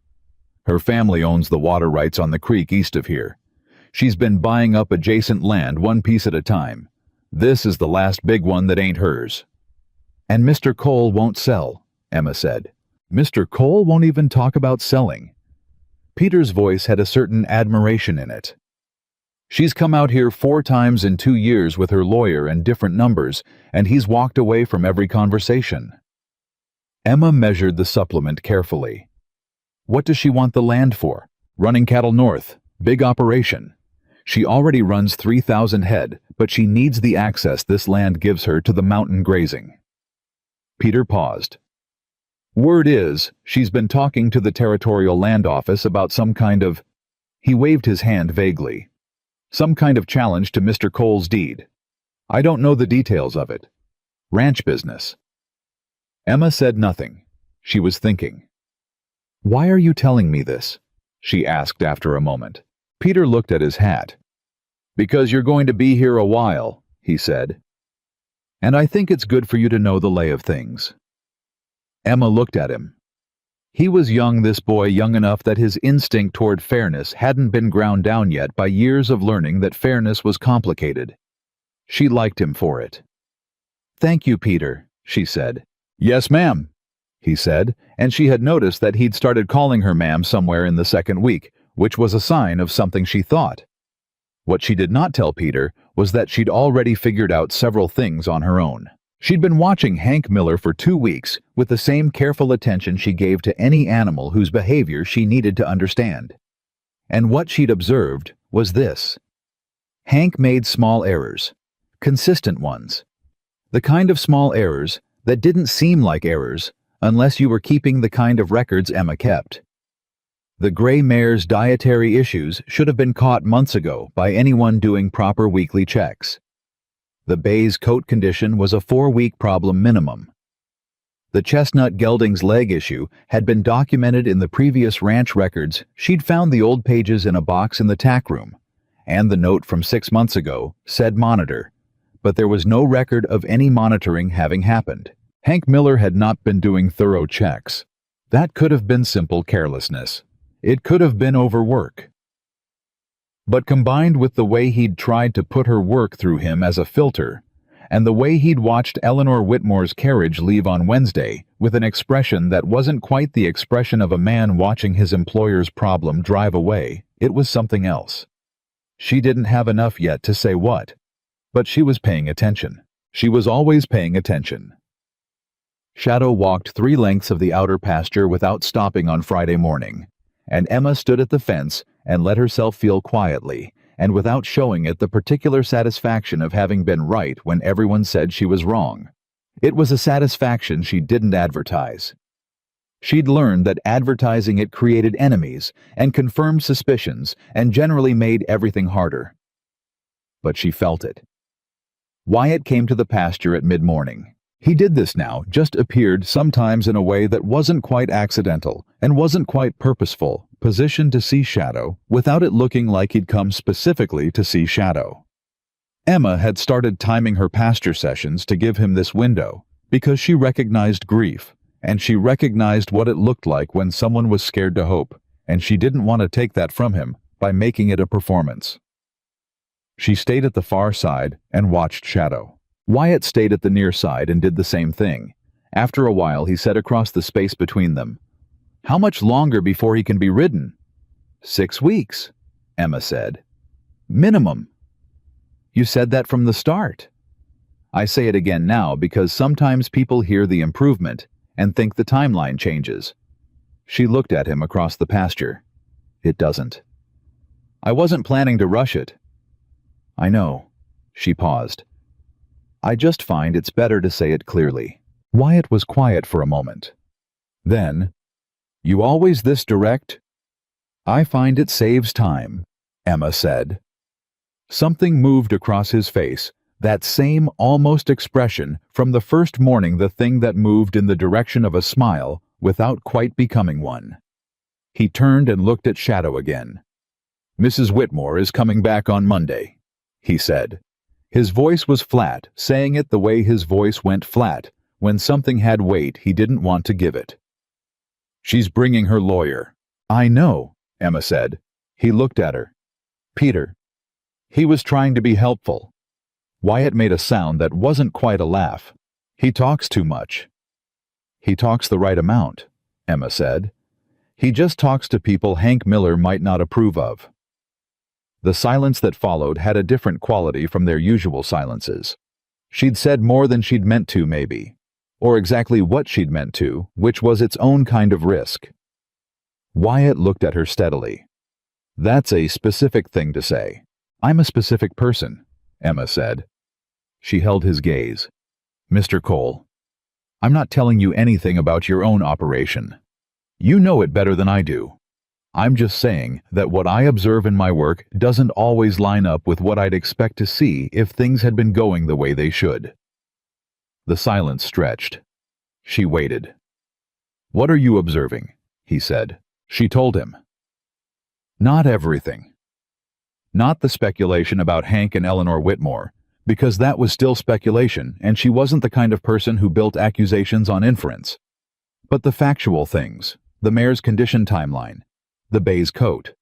"Her family owns the water rights on the creek east of here. She's been buying up adjacent land one piece at a time. This is the last big one that ain't hers." "And Mr. Cole won't sell," Emma said. "Mr. Cole won't even talk about selling." Peter's voice had a certain admiration in it. "She's come out here 4 times in 2 years with her lawyer and different numbers, and he's walked away from every conversation." Emma measured the supplement carefully. What does she want the land for? Running cattle north. Big operation. She already runs 3,000 head, but she needs the access this land gives her to the mountain grazing. Peter paused. "Word is, she's been talking to the Territorial Land Office about some kind of—" he waved his hand vaguely. "Some kind of challenge to Mr. Cole's deed. I don't know the details of it. Ranch business." Emma said nothing. She was thinking. "Why are you telling me this?" she asked after a moment. Peter looked at his hat. "Because you're going to be here a while," he said. "And I think it's good for you to know the lay of things." Emma looked at him. He was young, this boy, young enough that his instinct toward fairness hadn't been ground down yet by years of learning that fairness was complicated. She liked him for it. "Thank you, Peter," she said. "Yes, ma'am," he said, and she had noticed that he'd started calling her ma'am somewhere in the 2nd week, which was a sign of something she thought. What she did not tell Peter was that she'd already figured out several things on her own. She'd been watching Hank Miller for 2 weeks with the same careful attention she gave to any animal whose behavior she needed to understand. And what she'd observed was this. Hank made small errors, consistent ones. The kind of small errors that didn't seem like errors unless you were keeping the kind of records Emma kept. The gray mare's dietary issues should have been caught months ago by anyone doing proper weekly checks. The bay's coat condition was a 4-week problem minimum. The chestnut gelding's leg issue had been documented in the previous ranch records. She'd found the old pages in a box in the tack room, and the note from 6 months ago said monitor, but there was no record of any monitoring having happened. Hank Miller had not been doing thorough checks. That could have been simple carelessness. It could have been overwork. But combined with the way he'd tried to put her work through him as a filter, and the way he'd watched Eleanor Whitmore's carriage leave on Wednesday with an expression that wasn't quite the expression of a man watching his employer's problem drive away, it was something else. She didn't have enough yet to say what, but she was paying attention. She was always paying attention. Shadow walked 3 lengths of the outer pasture without stopping on Friday morning, and Emma stood at the fence and let herself feel quietly, and without showing it the particular satisfaction of having been right when everyone said she was wrong. It was a satisfaction she didn't advertise. She'd learned that advertising it created enemies and confirmed suspicions and generally made everything harder. But she felt it. Wyatt came to the pasture at mid-morning. He did this now, just appeared sometimes in a way that wasn't quite accidental and wasn't quite purposeful, positioned to see Shadow without it looking like he'd come specifically to see Shadow. Emma had started timing her pasture sessions to give him this window because she recognized grief, and she recognized what it looked like when someone was scared to hope, and she didn't want to take that from him by making it a performance. She stayed at the far side and watched Shadow. Wyatt stayed at the near side and did the same thing. After a while, he said across the space between them, "How much longer before he can be ridden?" 6 weeks, Emma said. "Minimum." "You said that from the start." "I say it again now because sometimes people hear the improvement and think the timeline changes." She looked at him across the pasture. "It doesn't." "I wasn't planning to rush it." "I know." She paused. "I just find it's better to say it clearly." Wyatt was quiet for a moment. Then, "You always this direct?" "I find it saves time," Emma said. Something moved across his face, that same almost expression from the first morning, the thing that moved in the direction of a smile without quite becoming one. He turned and looked at Shadow again. "Mrs. Whitmore is coming back on Monday," he said. His voice was flat, saying it the way his voice went flat when something had weight he didn't want to give it. "She's bringing her lawyer." "I know," Emma said. He looked at her. "Peter." He was trying to be helpful. Wyatt made a sound that wasn't quite a laugh. "He talks too much." "He talks the right amount," Emma said. "He just talks to people Hank Miller might not approve of." The silence that followed had a different quality from their usual silences. She'd said more than she'd meant to, maybe, or exactly what she'd meant to, which was its own kind of risk. Wyatt looked at her steadily. "That's a specific thing to say." "I'm a specific person," Emma said. She held his gaze. "Mr. Cole, I'm not telling you anything about your own operation. You know it better than I do. I'm just saying that what I observe in my work doesn't always line up with what I'd expect to see if things had been going the way they should." The silence stretched. She waited. "What are you observing?" he said. She told him. "Not everything. Not the speculation about Hank and Eleanor Whitmore, because that was still speculation and she wasn't the kind of person who built accusations on inference. But the factual things, the mare's condition timeline, the bay's coat,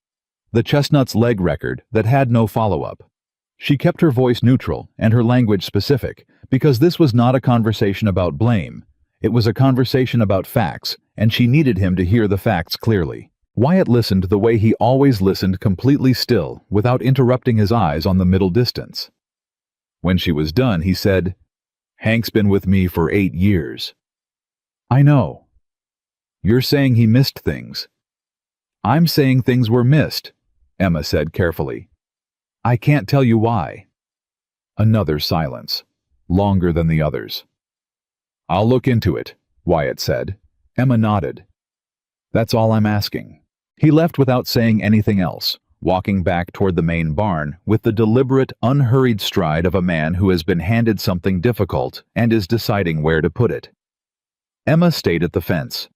the chestnut's leg record that had no follow-up." She kept her voice neutral and her language specific, because this was not a conversation about blame. It was a conversation about facts, and she needed him to hear the facts clearly. Wyatt listened the way he always listened, completely still, without interrupting his eyes on the middle distance. When she was done, he said, "Hank's been with me for 8 years." "I know." "You're saying he missed things." "I'm saying things were missed," Emma said carefully. "I can't tell you why." Another silence, longer than the others. "I'll look into it," Wyatt said. Emma nodded. "That's all I'm asking." He left without saying anything else, walking back toward the main barn with the deliberate, unhurried stride of a man who has been handed something difficult and is deciding where to put it. Emma stayed at the fence.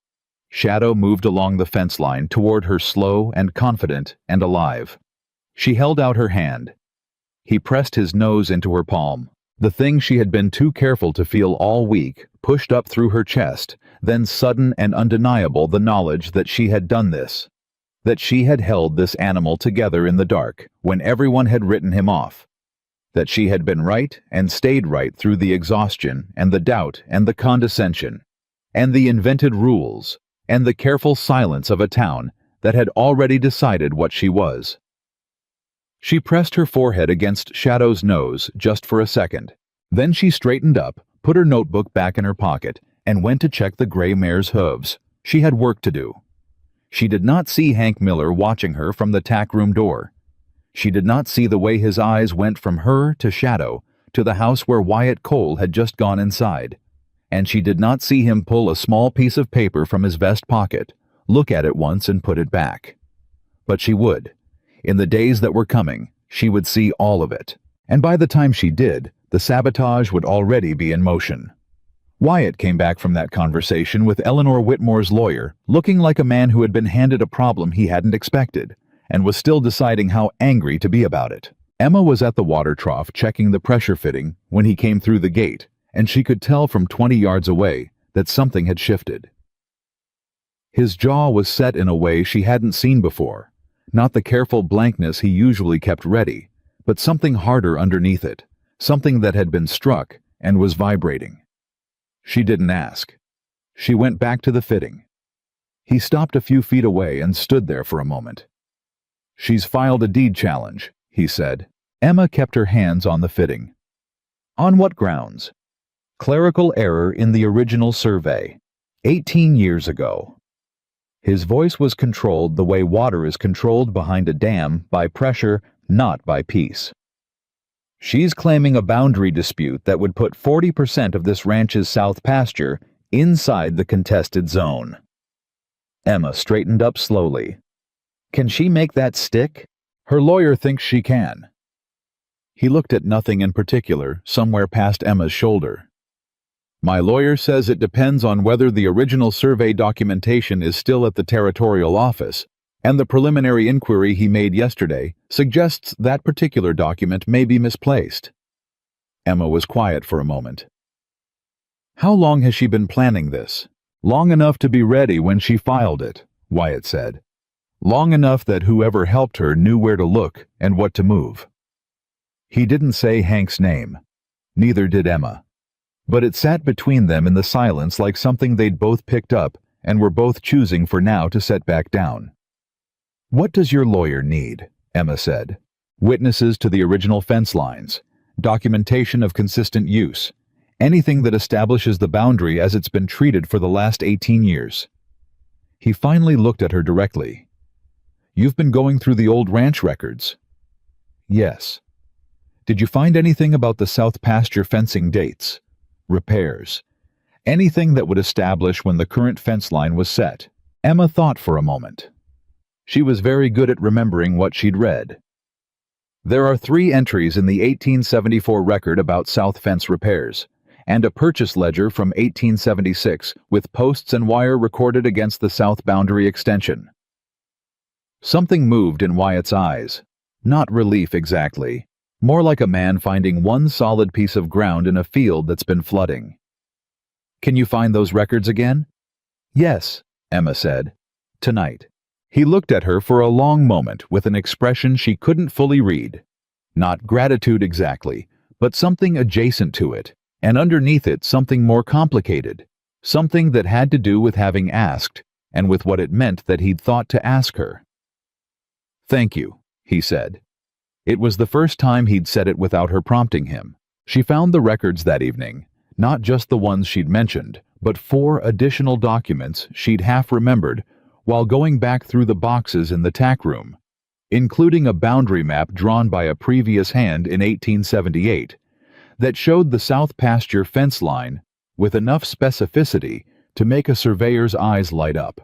Shadow moved along the fence line toward her, slow and confident and alive. She held out her hand. He pressed his nose into her palm, The thing she had been too careful to feel all week pushed up through her chest, then sudden and undeniable the knowledge that she had done this, that she had held this animal together in the dark when everyone had written him off, that she had been right and stayed right through the exhaustion and the doubt and the condescension, and the invented rules, and the careful silence of a town that had already decided what she was. She pressed her forehead against Shadow's nose just for a second. Then she straightened up, put her notebook back in her pocket, and went to check the gray mare's hooves. She had work to do. She did not see Hank Miller watching her from the tack room door. She did not see the way his eyes went from her to Shadow, to the house where Wyatt Cole had just gone inside. And she did not see him pull a small piece of paper from his vest pocket, look at it once and put it back. But she would. In the days that were coming, she would see all of it. And by the time she did, the sabotage would already be in motion. Wyatt came back from that conversation with Eleanor Whitmore's lawyer, looking like a man who had been handed a problem he hadn't expected, and was still deciding how angry to be about it. Emma was at the water trough checking the pressure fitting when he came through the gate, and she could tell from 20 yards away that something had shifted. His jaw was set in a way she hadn't seen before, not the careful blankness he usually kept ready, but something harder underneath it, something that had been struck and was vibrating. She didn't ask. She went back to the fitting. He stopped a few feet away and stood there for a moment. "She's filed a deed challenge," he said. Emma kept her hands on the fitting. "On what grounds?" "Clerical error in the original survey. 18 years ago." His voice was controlled the way water is controlled behind a dam, by pressure, not by peace. "She's claiming a boundary dispute that would put 40% of this ranch's south pasture inside the contested zone." Emma straightened up slowly. "Can she make that stick?" "Her lawyer thinks she can." He looked at nothing in particular, somewhere past Emma's shoulder. "My lawyer says it depends on whether the original survey documentation is still at the territorial office, and the preliminary inquiry he made yesterday suggests that particular document may be misplaced." Emma was quiet for a moment. "How long has she been planning this?" "Long enough to be ready when she filed it," Wyatt said. "Long enough that whoever helped her knew where to look and what to move." He didn't say Hank's name. Neither did Emma. But it sat between them in the silence like something they'd both picked up and were both choosing for now to set back down. "What does your lawyer need?" Emma said. "Witnesses to the original fence lines, documentation of consistent use, anything that establishes the boundary as it's been treated for the last 18 years. He finally looked at her directly. "You've been going through the old ranch records." "Yes." "Did you find anything about the south pasture fencing dates? Repairs? Anything that would establish when the current fence line was set?" Emma thought for a moment. She was very good at remembering what she'd read. "There are 3 entries in the 1874 record about south fence repairs, and a purchase ledger from 1876 with posts and wire recorded against the south boundary extension." Something moved in Wyatt's eyes. Not relief exactly. More like a man finding one solid piece of ground in a field that's been flooding. "Can you find those records again?" "Yes," Emma said. "Tonight." He looked at her for a long moment with an expression she couldn't fully read. Not gratitude exactly, but something adjacent to it, and underneath it something more complicated, something that had to do with having asked, and with what it meant that he'd thought to ask her. "Thank you," he said. It was the first time he'd said it without her prompting him. She found the records that evening, not just the ones she'd mentioned, but 4 additional documents she'd half remembered while going back through the boxes in the tack room, including a boundary map drawn by a previous hand in 1878 that showed the south pasture fence line with enough specificity to make a surveyor's eyes light up.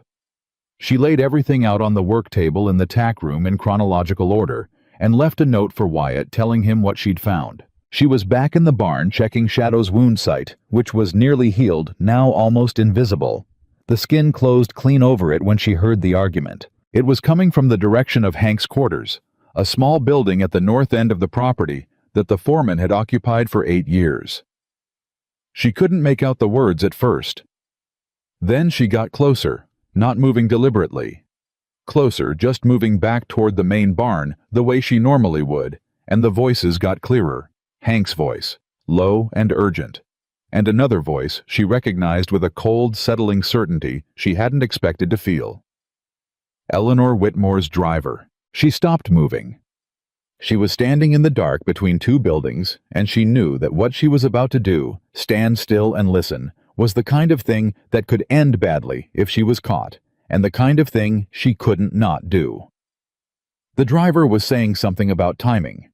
She laid everything out on the work table in the tack room in chronological order, and left a note for Wyatt telling him what she'd found. She was back in the barn checking Shadow's wound site, which was nearly healed, now almost invisible. The skin closed clean over it when she heard the argument. It was coming from the direction of Hank's quarters, a small building at the north end of the property that the foreman had occupied for 8 years. She couldn't make out the words at first. Then she got closer, not moving deliberately. Closer, just moving back toward the main barn the way she normally would, and the voices got clearer. Hank's voice, low and urgent, and another voice she recognized with a cold, settling certainty she hadn't expected to feel. Eleanor Whitmore's driver. She stopped moving. She was standing in the dark between two buildings, and she knew that what she was about to do, stand still and listen, was the kind of thing that could end badly if she was caught, and the kind of thing she couldn't not do. The driver was saying something about timing.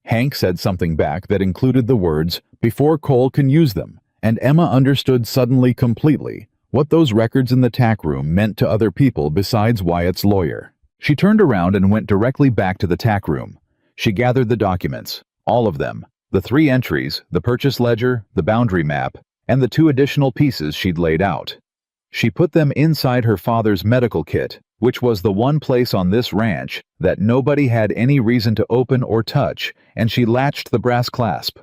Hank said something back that included the words, "Before Cole can use them," and Emma understood suddenly completely what those records in the tack room meant to other people besides Wyatt's lawyer. She turned around and went directly back to the tack room. She gathered the documents, all of them, the 3 entries, the purchase ledger, the boundary map, and the 2 additional pieces she'd laid out. She put them inside her father's medical kit, which was the one place on this ranch that nobody had any reason to open or touch, and she latched the brass clasp.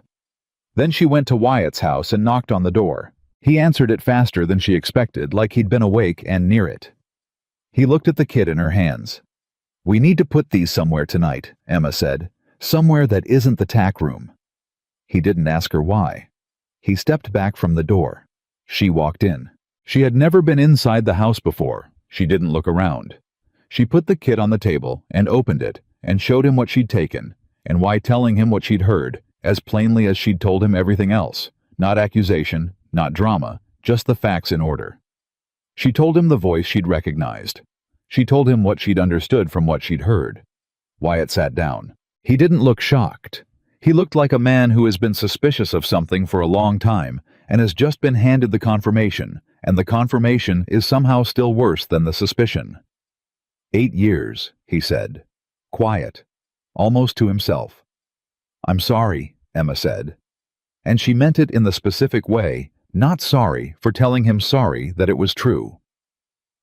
Then she went to Wyatt's house and knocked on the door. He answered it faster than she expected, like he'd been awake and near it. He looked at the kit in her hands. "We need to put these somewhere tonight," Emma said. "Somewhere that isn't the tack room." He didn't ask her why. He stepped back from the door. She walked in. She had never been inside the house before. She didn't look around. She put the kit on the table and opened it and showed him what she'd taken, and why, telling him what she'd heard, as plainly as she'd told him everything else. Not accusation, not drama, just the facts in order. She told him the voice she'd recognized. She told him what she'd understood from what she'd heard. Wyatt sat down. He didn't look shocked. He looked like a man who has been suspicious of something for a long time and has just been handed the confirmation, and the confirmation is somehow still worse than the suspicion. 8 years, he said. Quiet, almost to himself. "I'm sorry," Emma said. And she meant it in the specific way, not sorry for telling him sorry that it was true.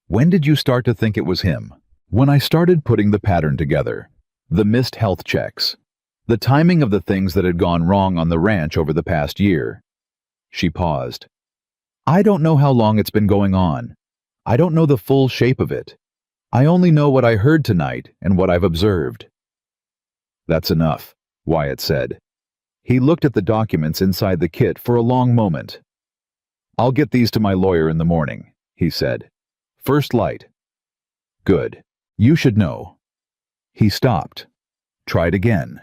"When did you start to think it was him?" "When I started putting the pattern together. The missed health checks. The timing of the things that had gone wrong on the ranch over the past year." She paused. "I don't know how long it's been going on. I don't know the full shape of it. I only know what I heard tonight and what I've observed." "That's enough," Wyatt said. He looked at the documents inside the kit for a long moment. "I'll get these to my lawyer in the morning," he said. "First light." "Good. You should know." He stopped. Tried again.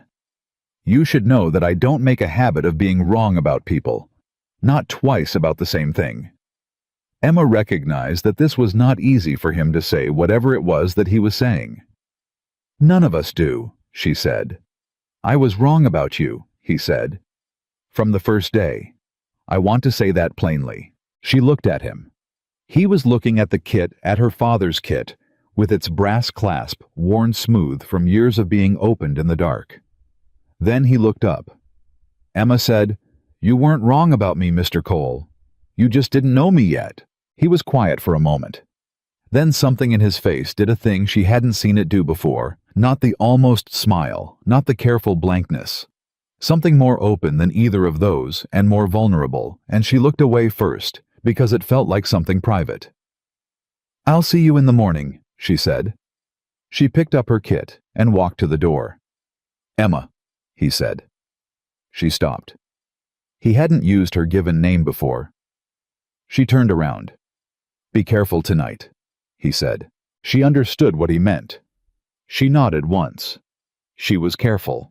"You should know that I don't make a habit of being wrong about people. Not twice about the same thing." Emma recognized that this was not easy for him to say whatever it was that he was saying. "None of us do," she said. "I was wrong about you," he said. "From the first day. I want to say that plainly." She looked at him. He was looking at the kit, at her father's kit, with its brass clasp worn smooth from years of being opened in the dark. Then he looked up. Emma said, "You weren't wrong about me, Mr. Cole. You just didn't know me yet." He was quiet for a moment. Then something in his face did a thing she hadn't seen it do before, not the almost smile, not the careful blankness. Something more open than either of those, and more vulnerable, and she looked away first, because it felt like something private. "I'll see you in the morning," she said. She picked up her kit and walked to the door. "Emma," he said. She stopped. He hadn't used her given name before. She turned around. "Be careful tonight," he said. She understood what he meant. She nodded once. She was careful.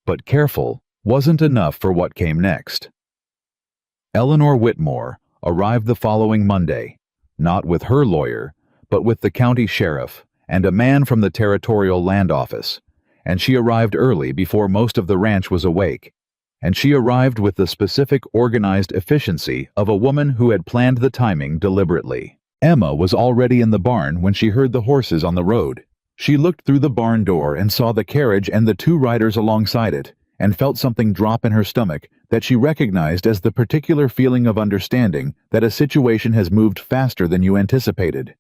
But careful wasn't enough for what came next. Eleanor Whitmore arrived the following Monday, not with her lawyer, but with the county sheriff and a man from the territorial land office, and she arrived early before most of the ranch was awake, and she arrived with the specific organized efficiency of a woman who had planned the timing deliberately. Emma was already in the barn when she heard the horses on the road. She looked through the barn door and saw the carriage and the 2 riders alongside it, and felt something drop in her stomach that she recognized as the particular feeling of understanding that a situation has moved faster than you anticipated.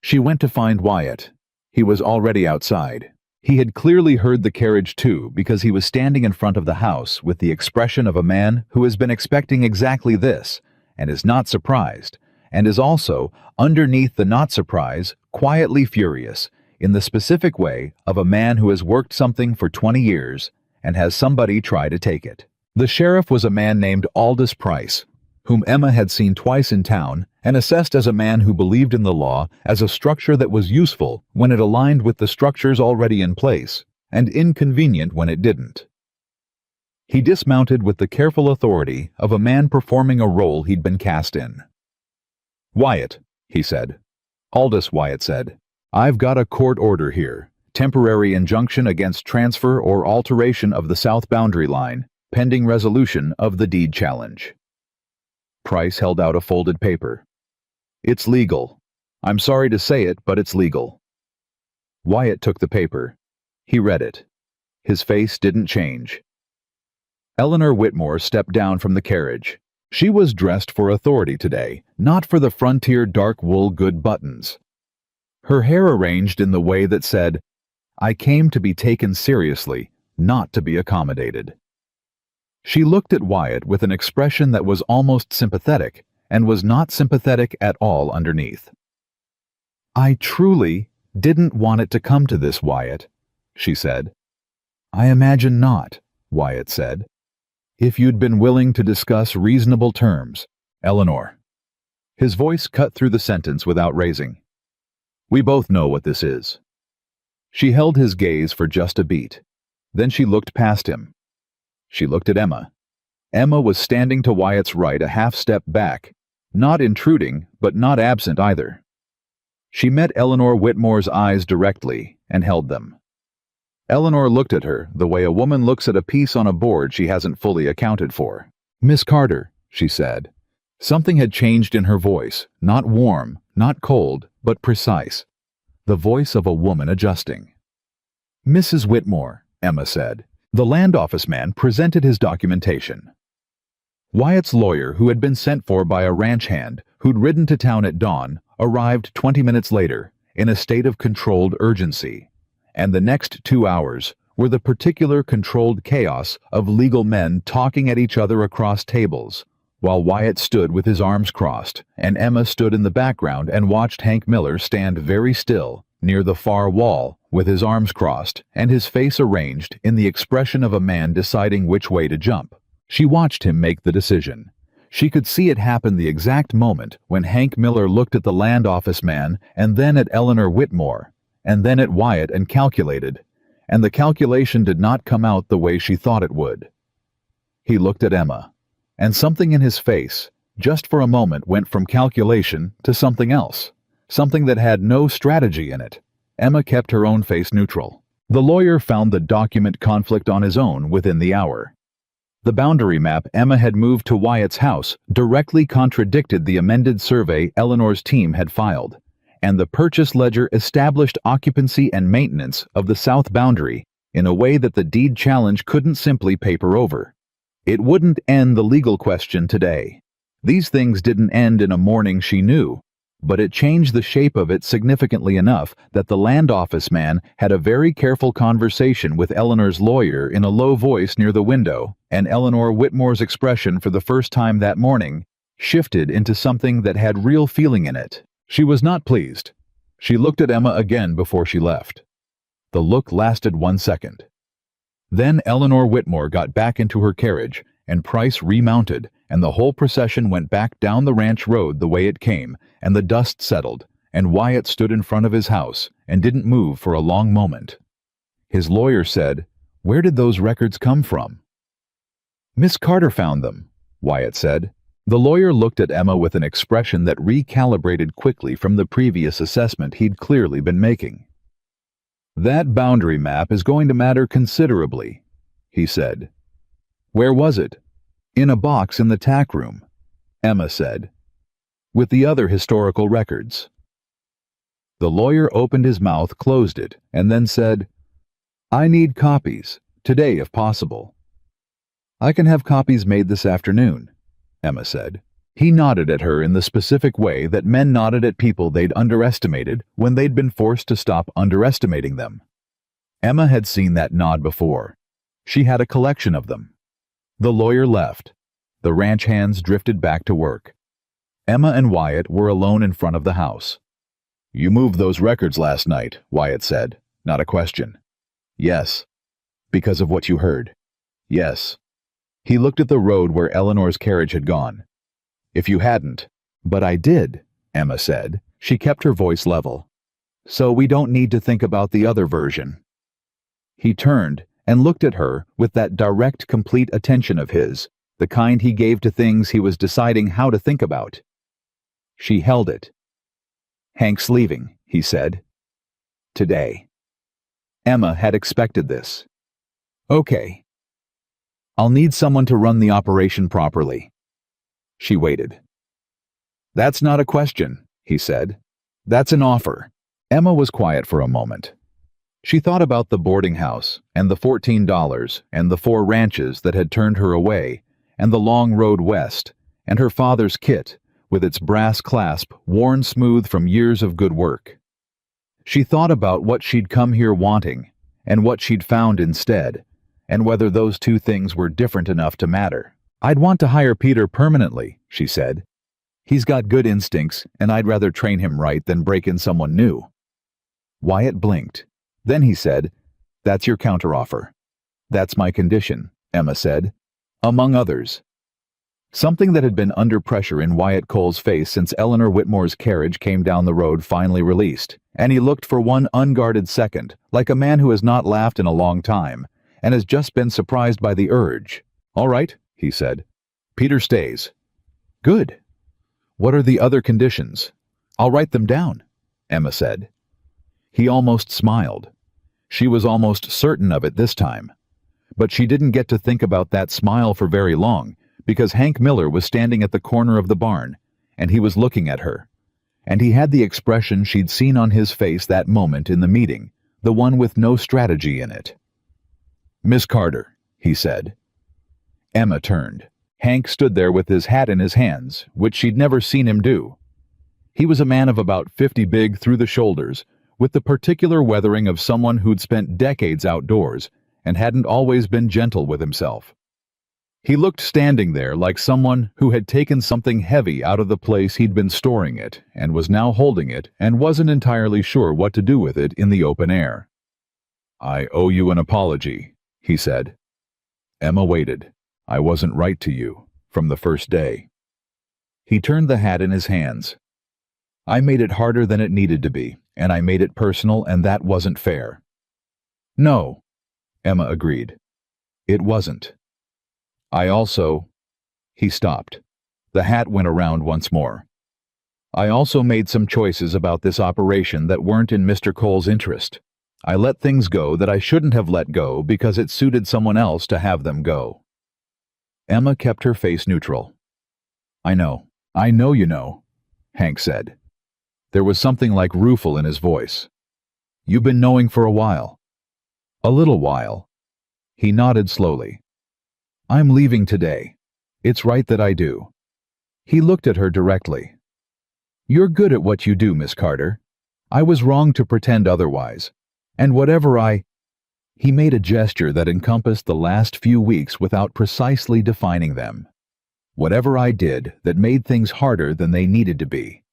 She went to find Wyatt. He was already outside. He had clearly heard the carriage too, because he was standing in front of the house with the expression of a man who has been expecting exactly this, and is not surprised, and is also, underneath the not surprise, quietly furious, in the specific way of a man who has worked something for 20 years and has somebody try to take it. The sheriff was a man named Aldous Price, whom Emma had seen twice in town and assessed as a man who believed in the law as a structure that was useful when it aligned with the structures already in place, and inconvenient when it didn't. He dismounted with the careful authority of a man performing a role he'd been cast in. "Wyatt," he said. "Aldous Wyatt said, I've got a court order here, temporary injunction against transfer or alteration of the south boundary line, pending resolution of the deed challenge." Price held out a folded paper. "It's legal. I'm sorry to say it, but it's legal." Wyatt took the paper. He read it. His face didn't change. Eleanor Whitmore stepped down from the carriage. She was dressed for authority today, not for the frontier dark wool good buttons. Her hair arranged in the way that said, "I came to be taken seriously, not to be accommodated." She looked at Wyatt with an expression that was almost sympathetic, and was not sympathetic at all underneath. "I truly didn't want it to come to this, Wyatt," she said. "I imagine not," Wyatt said. "If you'd been willing to discuss reasonable terms, Eleanor." His voice cut through the sentence without raising. "We both know what this is." She held his gaze for just a beat. Then she looked past him. She looked at Emma. Emma was standing to Wyatt's right a half step back, not intruding, but not absent either. She met Eleanor Whitmore's eyes directly and held them. Eleanor looked at her the way a woman looks at a piece on a board she hasn't fully accounted for. "Miss Carter," she said. Something had changed in her voice, not warm, not cold, but precise. The voice of a woman adjusting. "Mrs. Whitmore," Emma said. The land office man presented his documentation. Wyatt's lawyer, who had been sent for by a ranch hand who'd ridden to town at dawn, arrived 20 minutes later, in a state of controlled urgency. And the next 2 hours were the particular controlled chaos of legal men talking at each other across tables, while Wyatt stood with his arms crossed, and Emma stood in the background and watched Hank Miller stand very still, near the far wall, with his arms crossed and his face arranged in the expression of a man deciding which way to jump. She watched him make the decision. She could see it happen the exact moment when Hank Miller looked at the land office man and then at Eleanor Whitmore, and then at Wyatt and calculated, and the calculation did not come out the way she thought it would. He looked at Emma, and something in his face, just for a moment, went from calculation to something else, something that had no strategy in it. Emma kept her own face neutral. The lawyer found the document conflict on his own within the hour. The boundary map Emma had moved to Wyatt's house directly contradicted the amended survey Eleanor's team had filed, and the purchase ledger established occupancy and maintenance of the south boundary in a way that the deed challenge couldn't simply paper over. It wouldn't end the legal question today. These things didn't end in a morning, she knew, but it changed the shape of it significantly enough that the land office man had a very careful conversation with Eleanor's lawyer in a low voice near the window, and Eleanor Whitmore's expression for the first time that morning shifted into something that had real feeling in it. She was not pleased. She looked at Emma again before she left. The look lasted 1 second. Then Eleanor Whitmore got back into her carriage, and Price remounted, and the whole procession went back down the ranch road the way it came, and the dust settled, and Wyatt stood in front of his house and didn't move for a long moment. His lawyer said, "Where did those records come from?" "Miss Carter found them," Wyatt said. The lawyer looked at Emma with an expression that recalibrated quickly from the previous assessment he'd clearly been making. "That boundary map is going to matter considerably," he said. "Where was it?" "In a box in the tack room," Emma said, "with the other historical records." The lawyer opened his mouth, closed it, and then said, "I need copies, today if possible." "I can have copies made this afternoon," Emma said. He nodded at her in the specific way that men nodded at people they'd underestimated when they'd been forced to stop underestimating them. Emma had seen that nod before. She had a collection of them. The lawyer left. The ranch hands drifted back to work. Emma and Wyatt were alone in front of the house. "You moved those records last night," Wyatt said. Not a question. "Yes." "Because of what you heard?" "Yes." He looked at the road where Eleanor's carriage had gone. "If you hadn't—" "But I did," Emma said. She kept her voice level. "So we don't need to think about the other version." He turned and looked at her with that direct, complete attention of his, the kind he gave to things he was deciding how to think about. She held it. "Hank's leaving," he said. "Today." Emma had expected this. "Okay. I'll need someone to run the operation properly." She waited. "That's not a question," he said. "That's an offer." Emma was quiet for a moment. She thought about the boarding house, and the $14, and the 4 ranches that had turned her away, and the long road west, and her father's kit, with its brass clasp worn smooth from years of good work. She thought about what she'd come here wanting, and what she'd found instead, and whether those two things were different enough to matter. "I'd want to hire Peter permanently," she said. "He's got good instincts, and I'd rather train him right than break in someone new." Wyatt blinked. Then he said, "That's your counteroffer." "That's my condition," Emma said. "Among others." Something that had been under pressure in Wyatt Cole's face since Eleanor Whitmore's carriage came down the road finally released, and he looked for one unguarded second, like a man who has not laughed in a long time, and has just been surprised by the urge. "All right," he said. "Peter stays." "Good. What are the other conditions?" "I'll write them down," Emma said. He almost smiled. She was almost certain of it this time. But she didn't get to think about that smile for very long, because Hank Miller was standing at the corner of the barn, and he was looking at her. And he had the expression she'd seen on his face that moment in the meeting, the one with no strategy in it. "Miss Carter," he said. Emma turned. Hank stood there with his hat in his hands, which she'd never seen him do. He was a man of about 50, big through the shoulders, with the particular weathering of someone who'd spent decades outdoors and hadn't always been gentle with himself. He looked standing there like someone who had taken something heavy out of the place he'd been storing it and was now holding it and wasn't entirely sure what to do with it in the open air. "I owe you an apology," he said. Emma waited. "I wasn't right to you, from the first day." He turned the hat in his hands. "I made it harder than it needed to be, and I made it personal, and that wasn't fair." "No," Emma agreed. "It wasn't. I also—" He stopped. The hat went around once more. "I also made some choices about this operation that weren't in Mr. Cole's interest. I let things go that I shouldn't have let go because it suited someone else to have them go." Emma kept her face neutral. I know you know," Hank said. There was something like rueful in his voice. "You've been knowing for a while." "A little while." He nodded slowly. "I'm leaving today. It's right that I do." He looked at her directly. "You're good at what you do, Miss Carter. I was wrong to pretend otherwise. And whatever He made a gesture that encompassed the last few weeks without precisely defining them. "Whatever I did that made things harder than they needed to be,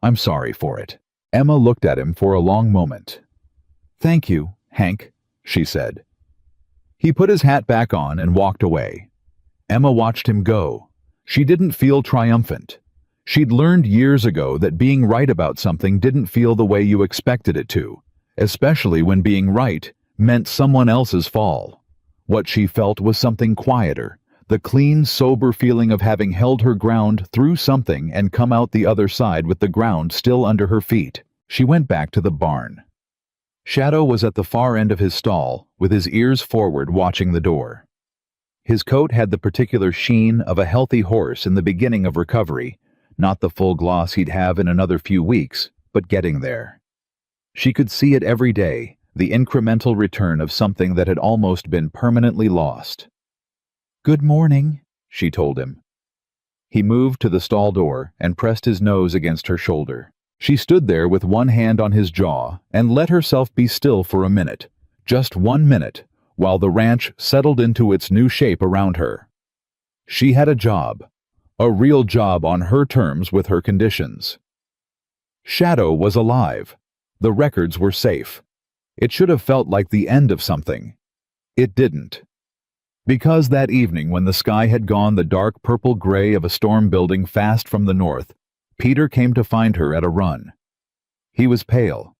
I'm sorry for it." Emma looked at him for a long moment. "Thank you, Hank," she said. He put his hat back on and walked away. Emma watched him go. She didn't feel triumphant. She'd learned years ago that being right about something didn't feel the way you expected it to, especially when being right meant someone else's fall. What she felt was something quieter, the clean, sober feeling of having held her ground through something and come out the other side with the ground still under her feet. She went back to the barn. Shadow was at the far end of his stall, with his ears forward watching the door. His coat had the particular sheen of a healthy horse in the beginning of recovery, not the full gloss he'd have in another few weeks, but getting there. She could see it every day, the incremental return of something that had almost been permanently lost. "Good morning," she told him. He moved to the stall door and pressed his nose against her shoulder. She stood there with one hand on his jaw and let herself be still for a minute, Just 1 minute, while the ranch settled into its new shape around her. She had a job. A real job on her terms with her conditions. Shadow was alive. The records were safe. It should have felt like the end of something. It didn't. Because that evening, when the sky had gone the dark purple-gray of a storm building fast from the north, Peter came to find her at a run. He was pale.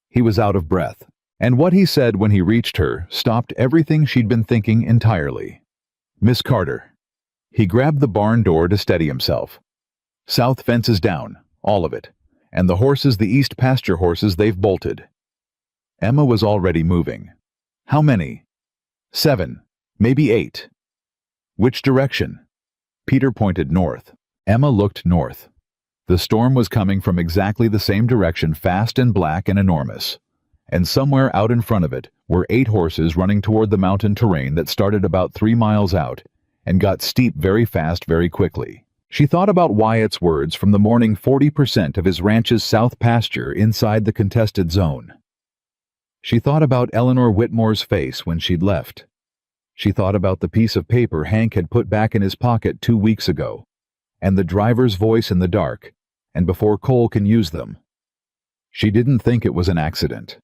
He was out of breath. And what he said when he reached her stopped everything she'd been thinking entirely. "Miss Carter." He grabbed the barn door to steady himself. "South fence is down, all of it. And the horses, the east pasture horses, they've bolted." Emma was already moving. "How many?" "7, maybe 8. "Which direction?" Peter pointed north. Emma looked north. The storm was coming from exactly the same direction, fast and black and enormous. And somewhere out in front of it were 8 horses running toward the mountain terrain that started about 3 miles out and got steep very fast very quickly. She thought about Wyatt's words from the morning, 40% of his ranch's south pasture inside the contested zone. She thought about Eleanor Whitmore's face when she'd left. She thought about the piece of paper Hank had put back in his pocket 2 weeks ago, and the driver's voice in the dark, and before Cole can use them. She didn't think it was an accident.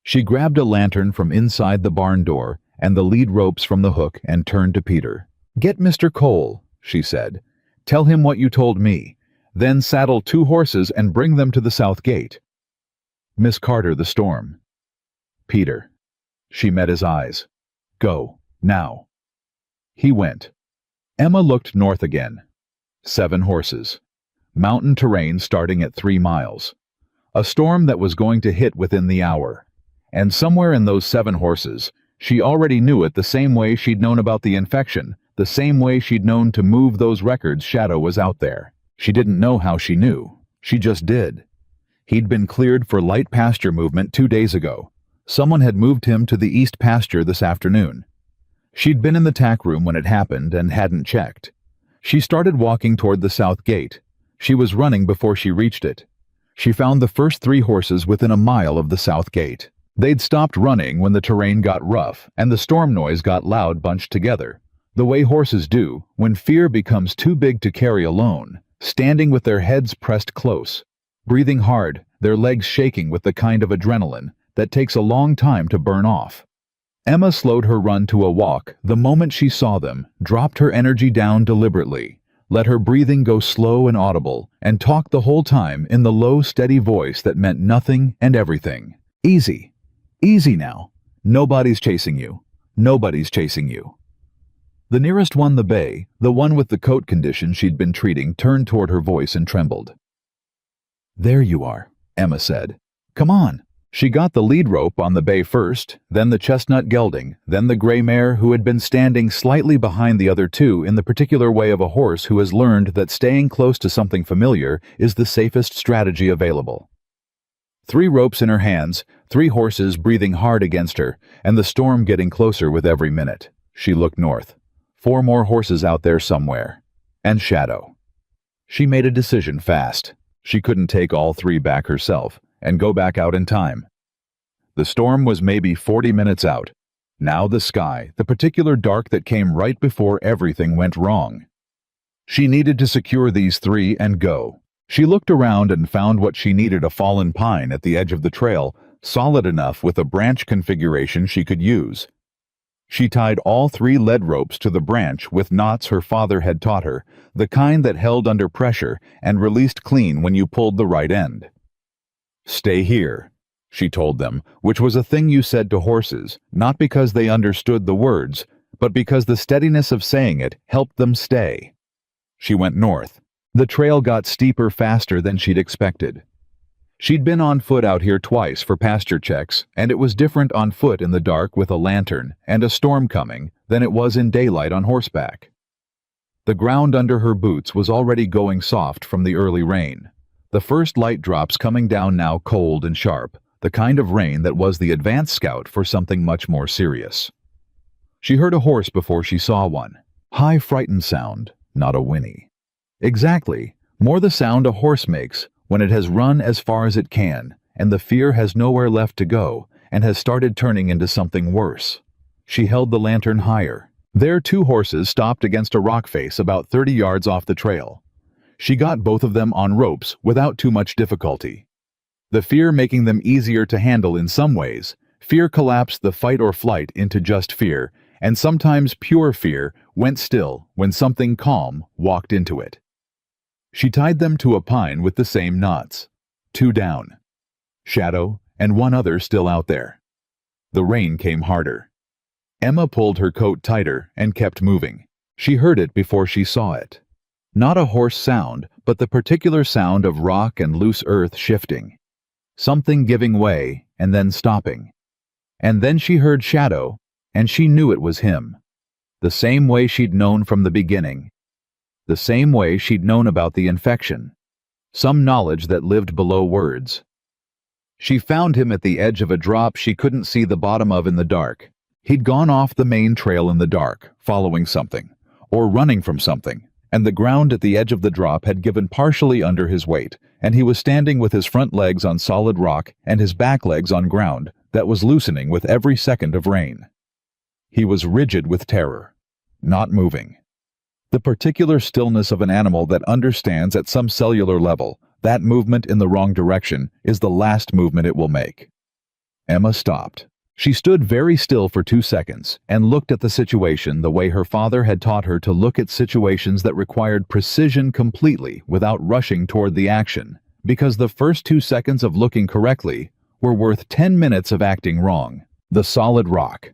She grabbed a lantern from inside the barn door and the lead ropes from the hook and turned to Peter. "Get Mr. Cole," she said. "Tell him what you told me. Then saddle 2 horses and bring them to the south gate." "Miss Carter, the storm." "Peter." She met his eyes. "Go, now." He went. Emma looked north again. 7 horses. Mountain terrain starting at 3 miles. A storm that was going to hit within the hour. And somewhere in those 7 horses, she already knew it the same way she'd known about the infection, the same way she'd known to move those records. Shadow was out there. She didn't know how she knew. She just did. He'd been cleared for light pasture movement 2 days ago. Someone had moved him to the east pasture this afternoon. She'd been in the tack room when it happened and hadn't checked. She started walking toward the south gate. She was running before she reached it. She found the first 3 horses within a mile of the south gate. They'd stopped running when the terrain got rough and the storm noise got loud, bunched together, the way horses do when fear becomes too big to carry alone, standing with their heads pressed close, breathing hard, their legs shaking with the kind of adrenaline that takes a long time to burn off. Emma slowed her run to a walk the moment she saw them, dropped her energy down deliberately, let her breathing go slow and audible, and talked the whole time in the low, steady voice that meant nothing and everything. "Easy. Easy now. Nobody's chasing you. Nobody's chasing you." The nearest one, the bay, the one with the coat condition she'd been treating, turned toward her voice and trembled. "There you are," Emma said. "Come on." She got the lead rope on the bay first, then the chestnut gelding, then the gray mare who had been standing slightly behind the other 2 in the particular way of a horse who has learned that staying close to something familiar is the safest strategy available. 3 ropes in her hands, 3 horses breathing hard against her, and the storm getting closer with every minute. She looked north. 4 more horses out there somewhere. And Shadow. She made a decision fast. She couldn't take all 3 back herself and go back out in time. The storm was maybe 40 minutes out. Now the sky, the particular dark that came right before everything went wrong. She needed to secure these 3 and go. She looked around and found what she needed: a fallen pine at the edge of the trail, solid enough with a branch configuration she could use. She tied all 3 lead ropes to the branch with knots her father had taught her, the kind that held under pressure and released clean when you pulled the right end. "Stay here," she told them, which was a thing you said to horses, not because they understood the words, but because the steadiness of saying it helped them stay. She went north. The trail got steeper faster than she'd expected. She'd been on foot out here twice for pasture checks, and it was different on foot in the dark with a lantern and a storm coming than it was in daylight on horseback. The ground under her boots was already going soft from the early rain. The first light drops coming down now, cold and sharp, the kind of rain that was the advance scout for something much more serious. She heard a horse before she saw one. High, frightened sound, not a whinny. Exactly, more the sound a horse makes when it has run as far as it can, and the fear has nowhere left to go, and has started turning into something worse. She held the lantern higher. There, 2 horses stopped against a rock face about 30 yards off the trail. She got both of them on ropes without too much difficulty. The fear making them easier to handle in some ways, fear collapsed the fight or flight into just fear, and sometimes pure fear went still when something calm walked into it. She tied them to a pine with the same knots. 2 down. Shadow and 1 other still out there. The rain came harder. Emma pulled her coat tighter and kept moving. She heard it before she saw it. Not a hoarse sound, but the particular sound of rock and loose earth shifting. Something giving way and then stopping. And then she heard Shadow, and she knew it was him. The same way she'd known from the beginning. The same way she'd known about the infection. Some knowledge that lived below words. She found him at the edge of a drop she couldn't see the bottom of in the dark. He'd gone off the main trail in the dark, following something, or running from something, and the ground at the edge of the drop had given partially under his weight, and he was standing with his front legs on solid rock and his back legs on ground that was loosening with every second of rain. He was rigid with terror, not moving. The particular stillness of an animal that understands at some cellular level that movement in the wrong direction is the last movement it will make. Emma stopped. She stood very still for 2 seconds and looked at the situation the way her father had taught her to look at situations that required precision completely without rushing toward the action, because the first 2 seconds of looking correctly were worth 10 minutes of acting wrong. The solid rock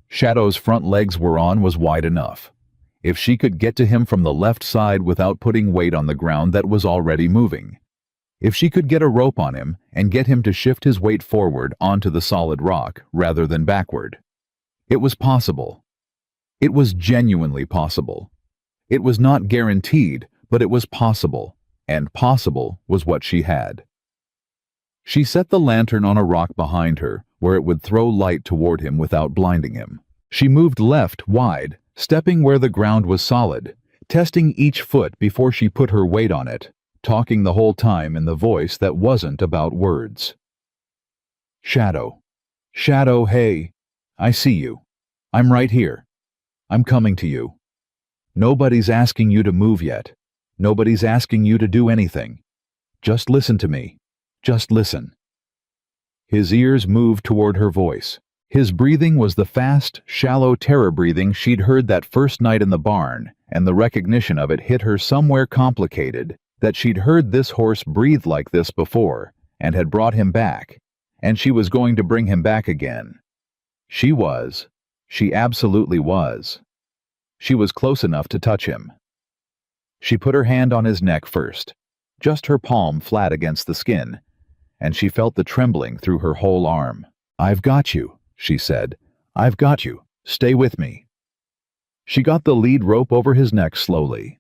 Shadow's front legs were on was wide enough. If she could get to him from the left side without putting weight on the ground that was already moving. If she could get a rope on him and get him to shift his weight forward onto the solid rock rather than backward. It was possible. It was genuinely possible. It was not guaranteed, but it was possible, and possible was what she had. She set the lantern on a rock behind her where it would throw light toward him without blinding him. She moved left wide, stepping where the ground was solid, testing each foot before she put her weight on it, talking the whole time in the voice that wasn't about words. Shadow. Shadow, hey. I see you. I'm right here. I'm coming to you. Nobody's asking you to move yet. Nobody's asking you to do anything. Just listen to me. Just listen. His ears moved toward her voice. His breathing was the fast, shallow terror breathing she'd heard that first night in the barn, and the recognition of it hit her somewhere complicated, that she'd heard this horse breathe like this before, and had brought him back, and she was going to bring him back again. She was. She absolutely was. She was close enough to touch him. She put her hand on his neck first, just her palm flat against the skin, and she felt the trembling through her whole arm. "I've got you," she said. "I've got you. Stay with me." She got the lead rope over his neck slowly.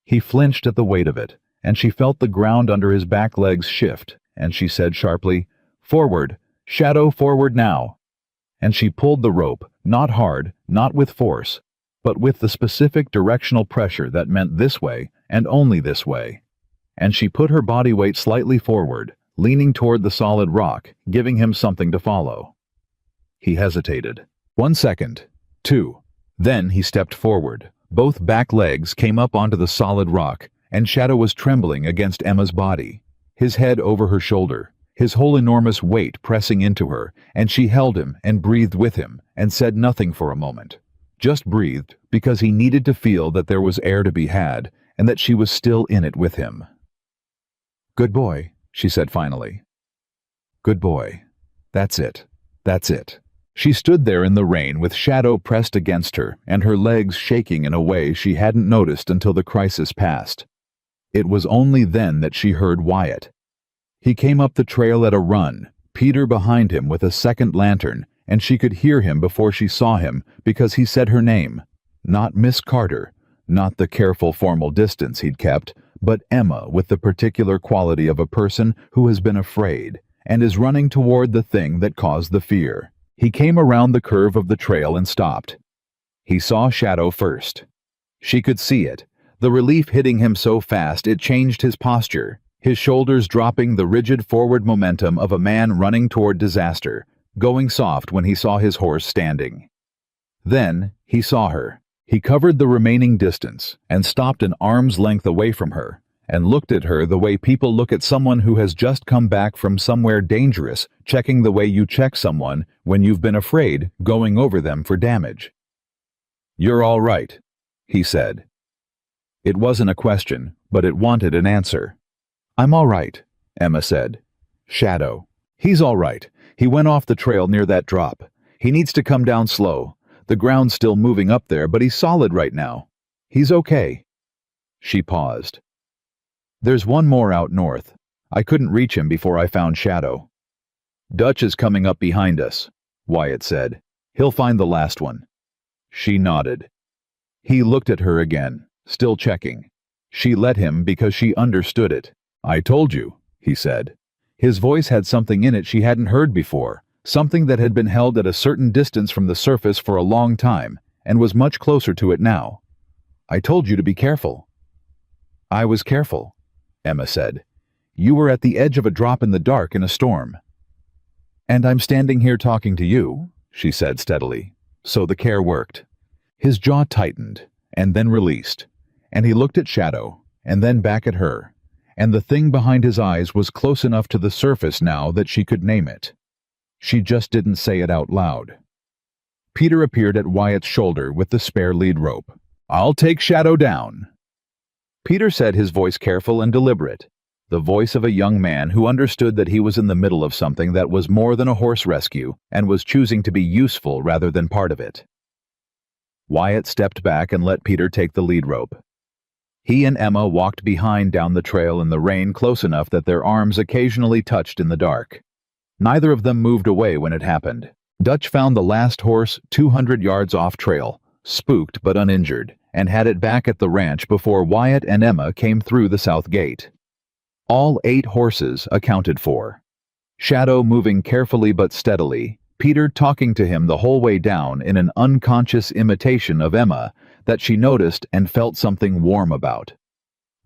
He flinched at the weight of it, and she felt the ground under his back legs shift, and she said sharply, "Forward, Shadow, forward now." And she pulled the rope, not hard, not with force, but with the specific directional pressure that meant this way and only this way. And she put her body weight slightly forward, leaning toward the solid rock, giving him something to follow. He hesitated. 1 second. 2. Then he stepped forward. Both back legs came up onto the solid rock, and Shadow was trembling against Emma's body, his head over her shoulder, his whole enormous weight pressing into her, and she held him and breathed with him and said nothing for a moment. Just breathed because he needed to feel that there was air to be had and that she was still in it with him. "Good boy," she said finally. "Good boy. That's it. That's it." She stood there in the rain with Shadow pressed against her and her legs shaking in a way she hadn't noticed until the crisis passed. It was only then that she heard Wyatt. He came up the trail at a run, Peter behind him with a second lantern, and she could hear him before she saw him because he said her name. Not Miss Carter, not the careful formal distance he'd kept, but Emma with the particular quality of a person who has been afraid and is running toward the thing that caused the fear. He came around the curve of the trail and stopped. He saw Shadow first. She could see it, the relief hitting him so fast it changed his posture, his shoulders dropping the rigid forward momentum of a man running toward disaster, going soft when he saw his horse standing. Then, he saw her. He covered the remaining distance and stopped an arm's length away from her and looked at her the way people look at someone who has just come back from somewhere dangerous, checking the way you check someone when you've been afraid, going over them for damage. "You're all right," he said. It wasn't a question, but it wanted an answer. "I'm all right," Emma said. "Shadow. He's all right. He went off the trail near that drop. He needs to come down slow. The ground's still moving up there, but he's solid right now. He's okay." She paused. "There's one more out north. I couldn't reach him before I found Shadow." "Dutch is coming up behind us," Wyatt said. "He'll find the last one." She nodded. He looked at her again, still checking. She let him because she understood it. "I told you," he said. His voice had something in it she hadn't heard before, something that had been held at a certain distance from the surface for a long time, and was much closer to it now. "I told you to be careful." "I was careful," Emma said. "You were at the edge of a drop in the dark in a storm." "And I'm standing here talking to you," she said steadily. So the care worked. His jaw tightened, and then released, and he looked at Shadow, and then back at her, and the thing behind his eyes was close enough to the surface now that she could name it. She just didn't say it out loud. Peter appeared at Wyatt's shoulder with the spare lead rope. "I'll take Shadow down." Peter said, his voice careful and deliberate, the voice of a young man who understood that he was in the middle of something that was more than a horse rescue and was choosing to be useful rather than part of it. Wyatt stepped back and let Peter take the lead rope. He and Emma walked behind down the trail in the rain close enough that their arms occasionally touched in the dark. Neither of them moved away when it happened. Dutch found the last horse 200 yards off trail, spooked but uninjured, and had it back at the ranch before Wyatt and Emma came through the south gate. All 8 horses accounted for. Shadow moving carefully but steadily, Peter talking to him the whole way down in an unconscious imitation of Emma that she noticed and felt something warm about.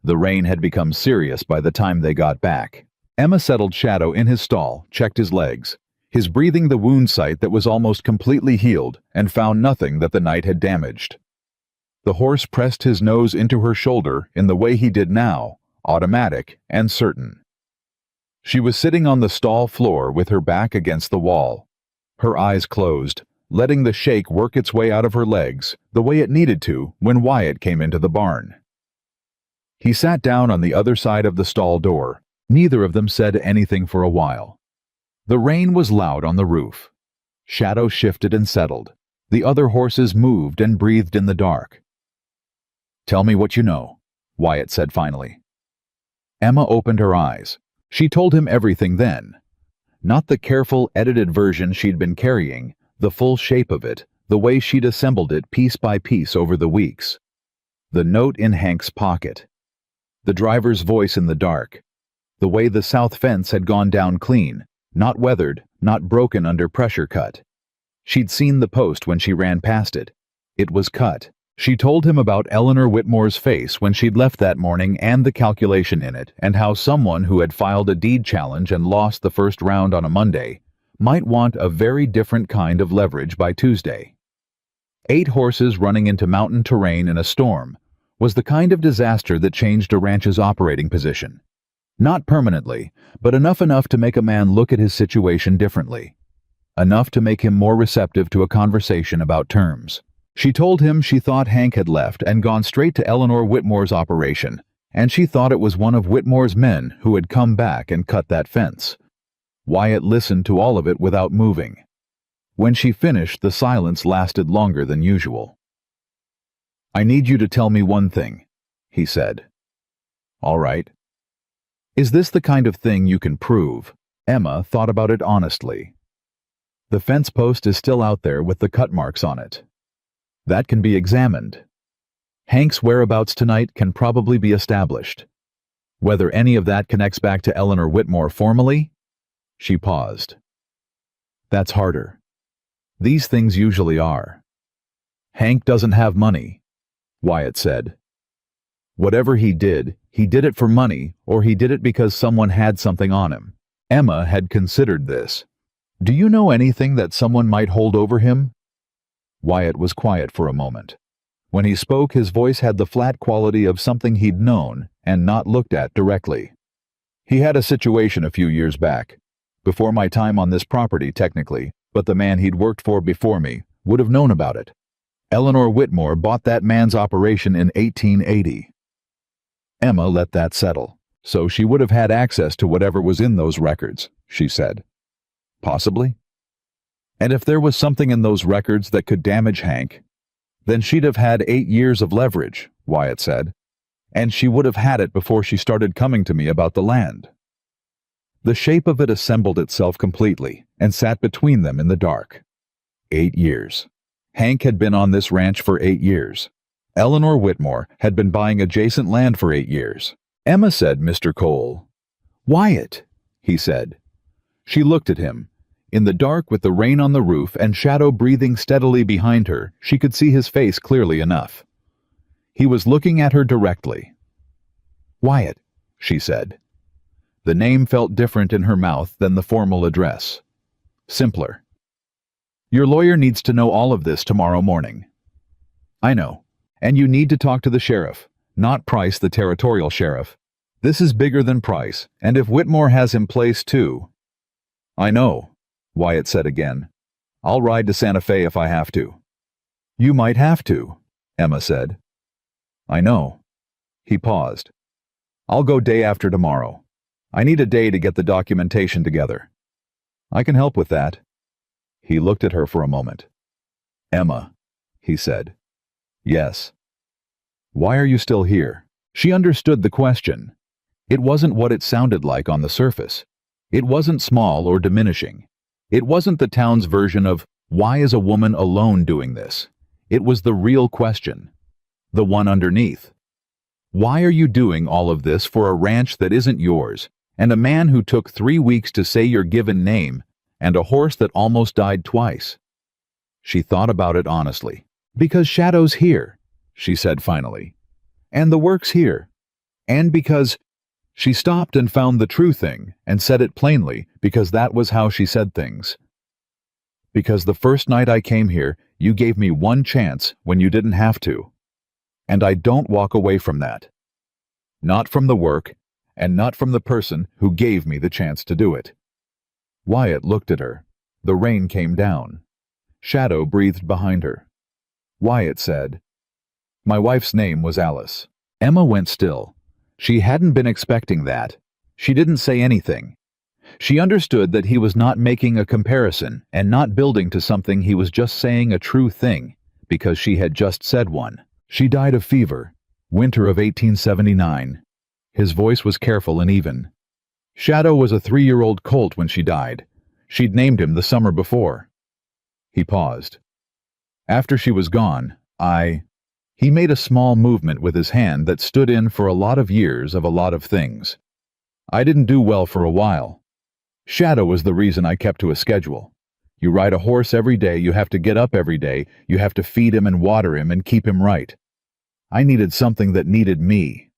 The rain had become serious by the time they got back. Emma settled Shadow in his stall, checked his legs, his breathing the wound site that was almost completely healed, and found nothing that the night had damaged. The horse pressed his nose into her shoulder in the way he did now, automatic and certain. She was sitting on the stall floor with her back against the wall, her eyes closed, letting the shake work its way out of her legs the way it needed to when Wyatt came into the barn. He sat down on the other side of the stall door. Neither of them said anything for a while. The rain was loud on the roof. Shadow shifted and settled. The other horses moved and breathed in the dark. "Tell me what you know," Wyatt said finally. Emma opened her eyes. She told him everything then. Not the careful, edited version she'd been carrying, the full shape of it, the way she'd assembled it piece by piece over the weeks. The note in Hank's pocket. The driver's voice in the dark. The way the south fence had gone down clean, not weathered, not broken under pressure cut. She'd seen the post when she ran past it. It was cut. She told him about Eleanor Whitmore's face when she'd left that morning and the calculation in it, and how someone who had filed a deed challenge and lost the first round on a Monday might want a very different kind of leverage by Tuesday. 8 horses running into mountain terrain in a storm was the kind of disaster that changed a ranch's operating position. Not permanently, but enough to make a man look at his situation differently. Enough to make him more receptive to a conversation about terms. She told him she thought Hank had left and gone straight to Eleanor Whitmore's operation, and she thought it was one of Whitmore's men who had come back and cut that fence. Wyatt listened to all of it without moving. When she finished, the silence lasted longer than usual. "I need you to tell me one thing," he said. "All right." "Is this the kind of thing you can prove?" Emma thought about it honestly. "The fence post is still out there with the cut marks on it. That can be examined. Hank's whereabouts tonight can probably be established. Whether any of that connects back to Eleanor Whitmore formally?" She paused. "That's harder. These things usually are." "Hank doesn't have money," Wyatt said. "Whatever he did it for money, or he did it because someone had something on him." Emma had considered this. "Do you know anything that someone might hold over him?" Wyatt was quiet for a moment. When he spoke, his voice had the flat quality of something he'd known and not looked at directly. "He had a situation a few years back. Before my time on this property, technically, but the man he'd worked for before me would have known about it. Eleanor Whitmore bought that man's operation in 1880. Emma let that settle. "So she would have had access to whatever was in those records," she said. "Possibly. And if there was something in those records that could damage Hank, then she'd have had 8 years of leverage," Wyatt said. "And she would have had it before she started coming to me about the land." The shape of it assembled itself completely and sat between them in the dark. 8 years. Hank had been on this ranch for 8 years. Eleanor Whitmore had been buying adjacent land for 8 years. "Emma," said Mr. Cole. "Wyatt," he said. She looked at him. In the dark, with the rain on the roof and Shadow breathing steadily behind her, she could see his face clearly enough. He was looking at her directly. "Wyatt," she said. The name felt different in her mouth than the formal address. Simpler. "Your lawyer needs to know all of this tomorrow morning." "I know. And you need to talk to the sheriff, not Price, the territorial sheriff. This is bigger than Price, and if Whitmore has him placed too—" "I know," Wyatt said again. "I'll ride to Santa Fe if I have to." "You might have to," Emma said. "I know." He paused. "I'll go day after tomorrow. I need a day to get the documentation together." "I can help with that." He looked at her for a moment. "Emma," he said. "Yes." "Why are you still here?" She understood the question. It wasn't what it sounded like on the surface. It wasn't small or diminishing. It wasn't the town's version of, "Why is a woman alone doing this?" It was the real question. The one underneath. Why are you doing all of this for a ranch that isn't yours, and a man who took 3 weeks to say your given name, and a horse that almost died twice? She thought about it honestly. "Because Shadow's here," she said finally. "And the work's here. And because—" She stopped and found the true thing, and said it plainly, because that was how she said things. "Because the first night I came here, you gave me one chance when you didn't have to. And I don't walk away from that. Not from the work, and not from the person who gave me the chance to do it." Wyatt looked at her. The rain came down. Shadow breathed behind her. Wyatt said, "My wife's name was Alice." Emma went still. She hadn't been expecting that. She didn't say anything. She understood that he was not making a comparison and not building to something. He was just saying a true thing, because she had just said one. "She died of fever, winter of 1879. His voice was careful and even. "Shadow was a 3-year-old colt when she died. She'd named him the summer before." He paused. "After she was gone, He made a small movement with his hand that stood in for a lot of years of a lot of things. "I didn't do well for a while. Shadow was the reason I kept to a schedule. You ride a horse every day, you have to get up every day, you have to feed him and water him and keep him right. I needed something that needed me."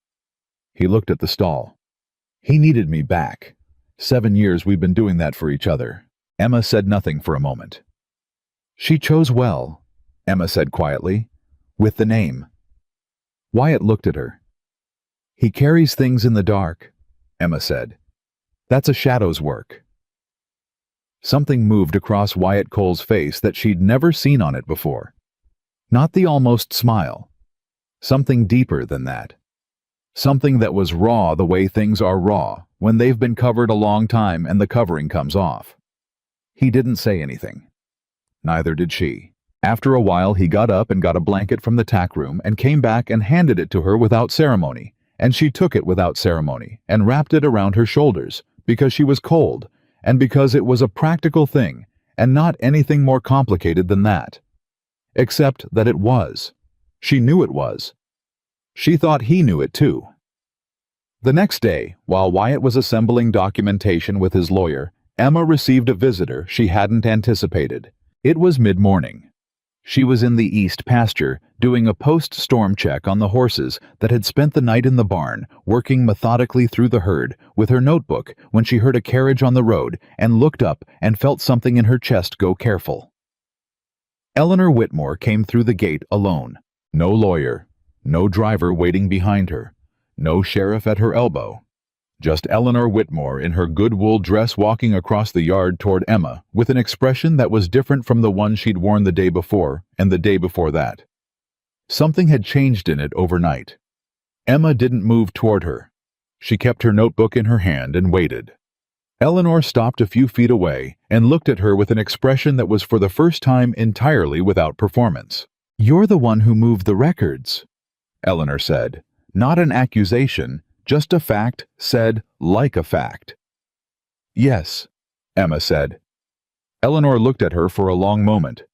He looked at the stall. "He needed me back. 7 years we've been doing that for each other." Emma said nothing for a moment. "She chose well," Emma said quietly, "with the name." Wyatt looked at her. "He carries things in the dark," Emma said. "That's a Shadow's work." Something moved across Wyatt Cole's face that she'd never seen on it before. Not the almost smile. Something deeper than that. Something that was raw the way things are raw when they've been covered a long time and the covering comes off. He didn't say anything. Neither did she. After a while he got up and got a blanket from the tack room and came back and handed it to her without ceremony, and she took it without ceremony and wrapped it around her shoulders because she was cold and because it was a practical thing and not anything more complicated than that. Except that it was. She knew it was. She thought he knew it too. The next day, while Wyatt was assembling documentation with his lawyer, Emma received a visitor she hadn't anticipated. It was mid-morning. She was in the east pasture, doing a post-storm check on the horses that had spent the night in the barn, working methodically through the herd with her notebook when she heard a carriage on the road and looked up and felt something in her chest go careful. Eleanor Whitmore came through the gate alone. No lawyer, no driver waiting behind her, no sheriff at her elbow. Just Eleanor Whitmore in her good wool dress walking across the yard toward Emma with an expression that was different from the one she'd worn the day before and the day before that. Something had changed in it overnight. Emma didn't move toward her. She kept her notebook in her hand and waited. Eleanor stopped a few feet away and looked at her with an expression that was for the first time entirely without performance. "You're the one who moved the records," Eleanor said. Not an accusation, just a fact said like a fact. "Yes," Emma said. Eleanor looked at her for a long moment.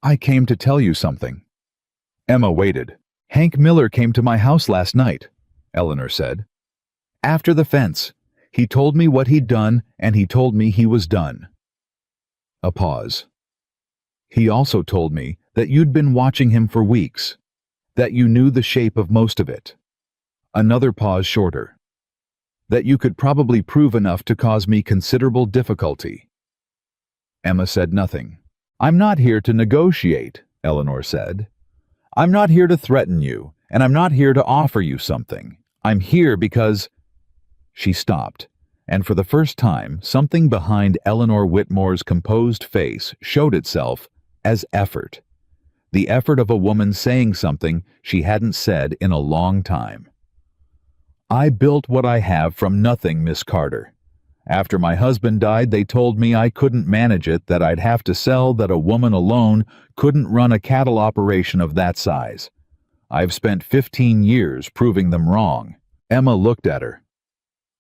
"I came to tell you something." Emma waited. "Hank Miller came to my house last night," Eleanor said. "After the fence. He told me what he'd done, and he told me he was done." A pause. "He also told me that you'd been watching him for weeks, that you knew the shape of most of it." Another pause shorter. "That you could probably prove enough to cause me considerable difficulty." Emma said nothing. "I'm not here to negotiate," Eleanor said. "I'm not here to threaten you, and I'm not here to offer you something. I'm here because—" She stopped, and for the first time, something behind Eleanor Whitmore's composed face showed itself as effort. The effort of a woman saying something she hadn't said in a long time. "I built what I have from nothing, Miss Carter. After my husband died, they told me I couldn't manage it, that I'd have to sell, that a woman alone couldn't run a cattle operation of that size. I've spent 15 years proving them wrong." Emma looked at her.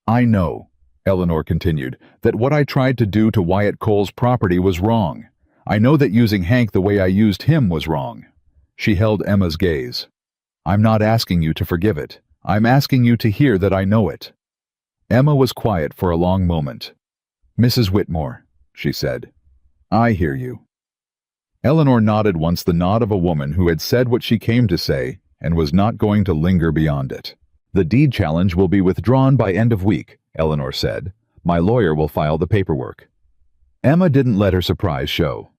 "I know," Eleanor continued, "that what I tried to do to Wyatt Cole's property was wrong. I know that using Hank the way I used him was wrong." She held Emma's gaze. "I'm not asking you to forgive it. I'm asking you to hear that I know it." Emma was quiet for a long moment. "Mrs. Whitmore," she said, "I hear you." Eleanor nodded once, the nod of a woman who had said what she came to say and was not going to linger beyond it. "The deed challenge will be withdrawn by end of week," Eleanor said. "My lawyer will file the paperwork." Emma didn't let her surprise show.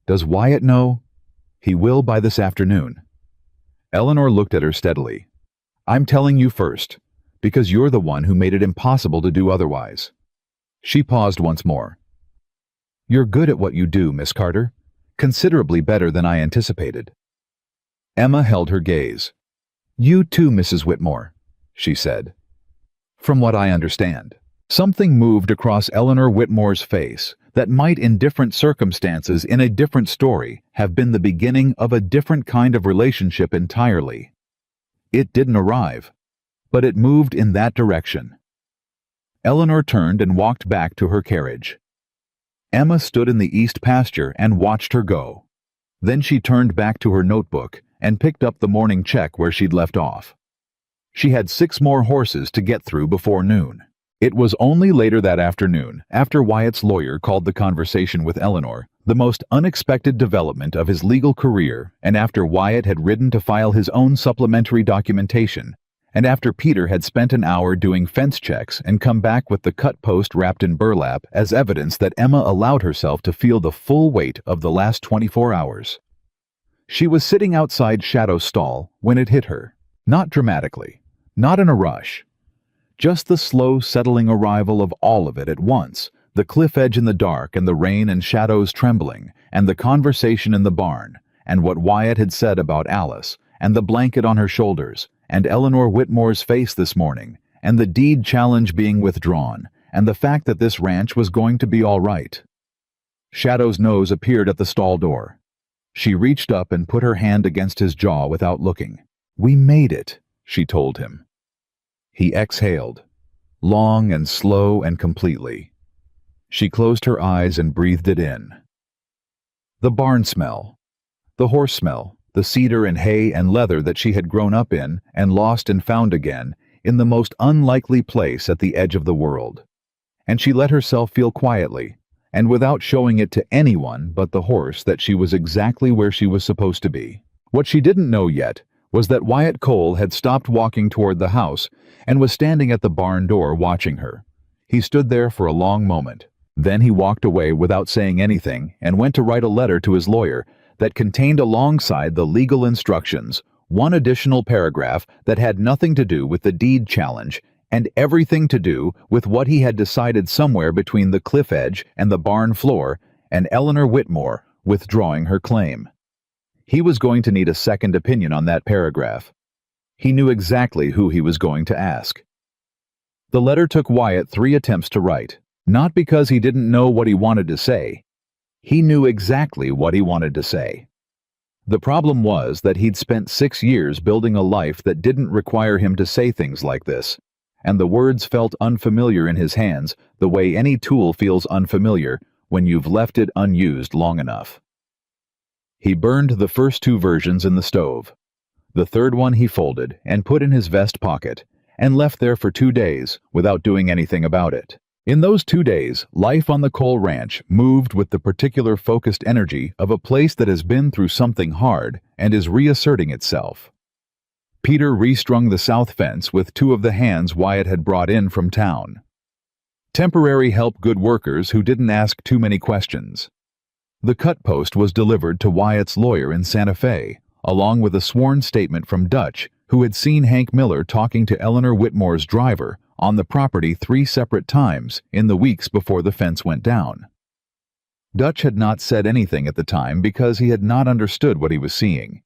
"Does Wyatt know?" "He will by this afternoon." Eleanor looked at her steadily. "I'm telling you first, because you're the one who made it impossible to do otherwise." She paused once more. "You're good at what you do, Miss Carter. Considerably better than I anticipated." Emma held her gaze. "You too, Mrs. Whitmore," she said. "From what I understand." Something moved across Eleanor Whitmore's face that might in different circumstances in a different story have been the beginning of a different kind of relationship entirely. It didn't arrive, but it moved in that direction. Eleanor turned and walked back to her carriage. Emma stood in the east pasture and watched her go. Then she turned back to her notebook and picked up the morning check where she'd left off. She had 6 more horses to get through before noon. It was only later that afternoon, after Wyatt's lawyer called the conversation with Eleanor the most unexpected development of his legal career, and after Wyatt had ridden to file his own supplementary documentation, and after Peter had spent an hour doing fence checks and come back with the cut post wrapped in burlap as evidence that Emma allowed herself to feel the full weight of the last 24 hours. She was sitting outside Shadow's stall when it hit her. Not dramatically, not in a rush. Just the slow settling arrival of all of it at once, the cliff edge in the dark and the rain and Shadow's trembling, and the conversation in the barn, and what Wyatt had said about Alice, and the blanket on her shoulders, and Eleanor Whitmore's face this morning, and the deed challenge being withdrawn, and the fact that this ranch was going to be all right. Shadow's nose appeared at the stall door. She reached up and put her hand against his jaw without looking. "We made it," she told him. He exhaled, long and slow and completely. She closed her eyes and breathed it in. The barn smell, the horse smell, the cedar and hay and leather that she had grown up in and lost and found again in the most unlikely place at the edge of the world. And she let herself feel quietly, and without showing it to anyone but the horse that she was exactly where she was supposed to be. What she didn't know yet was that Wyatt Cole had stopped walking toward the house and was standing at the barn door watching her. He stood there for a long moment. Then he walked away without saying anything and went to write a letter to his lawyer that contained alongside the legal instructions one additional paragraph that had nothing to do with the deed challenge and everything to do with what he had decided somewhere between the cliff edge and the barn floor and Eleanor Whitmore withdrawing her claim. He was going to need a second opinion on that paragraph. He knew exactly who he was going to ask. The letter took Wyatt 3 attempts to write, not because he didn't know what he wanted to say. He knew exactly what he wanted to say. The problem was that he'd spent 6 years building a life that didn't require him to say things like this, and the words felt unfamiliar in his hands the way any tool feels unfamiliar when you've left it unused long enough. He burned the first 2 versions in the stove. The third one he folded and put in his vest pocket and left there for 2 days without doing anything about it. In those 2 days, life on the Cole Ranch moved with the particular focused energy of a place that has been through something hard and is reasserting itself. Peter restrung the south fence with 2 of the hands Wyatt had brought in from town. Temporary help good workers who didn't ask too many questions. The cut post was delivered to Wyatt's lawyer in Santa Fe, along with a sworn statement from Dutch, who had seen Hank Miller talking to Eleanor Whitmore's driver on the property 3 separate times in the weeks before the fence went down. Dutch had not said anything at the time because he had not understood what he was seeing.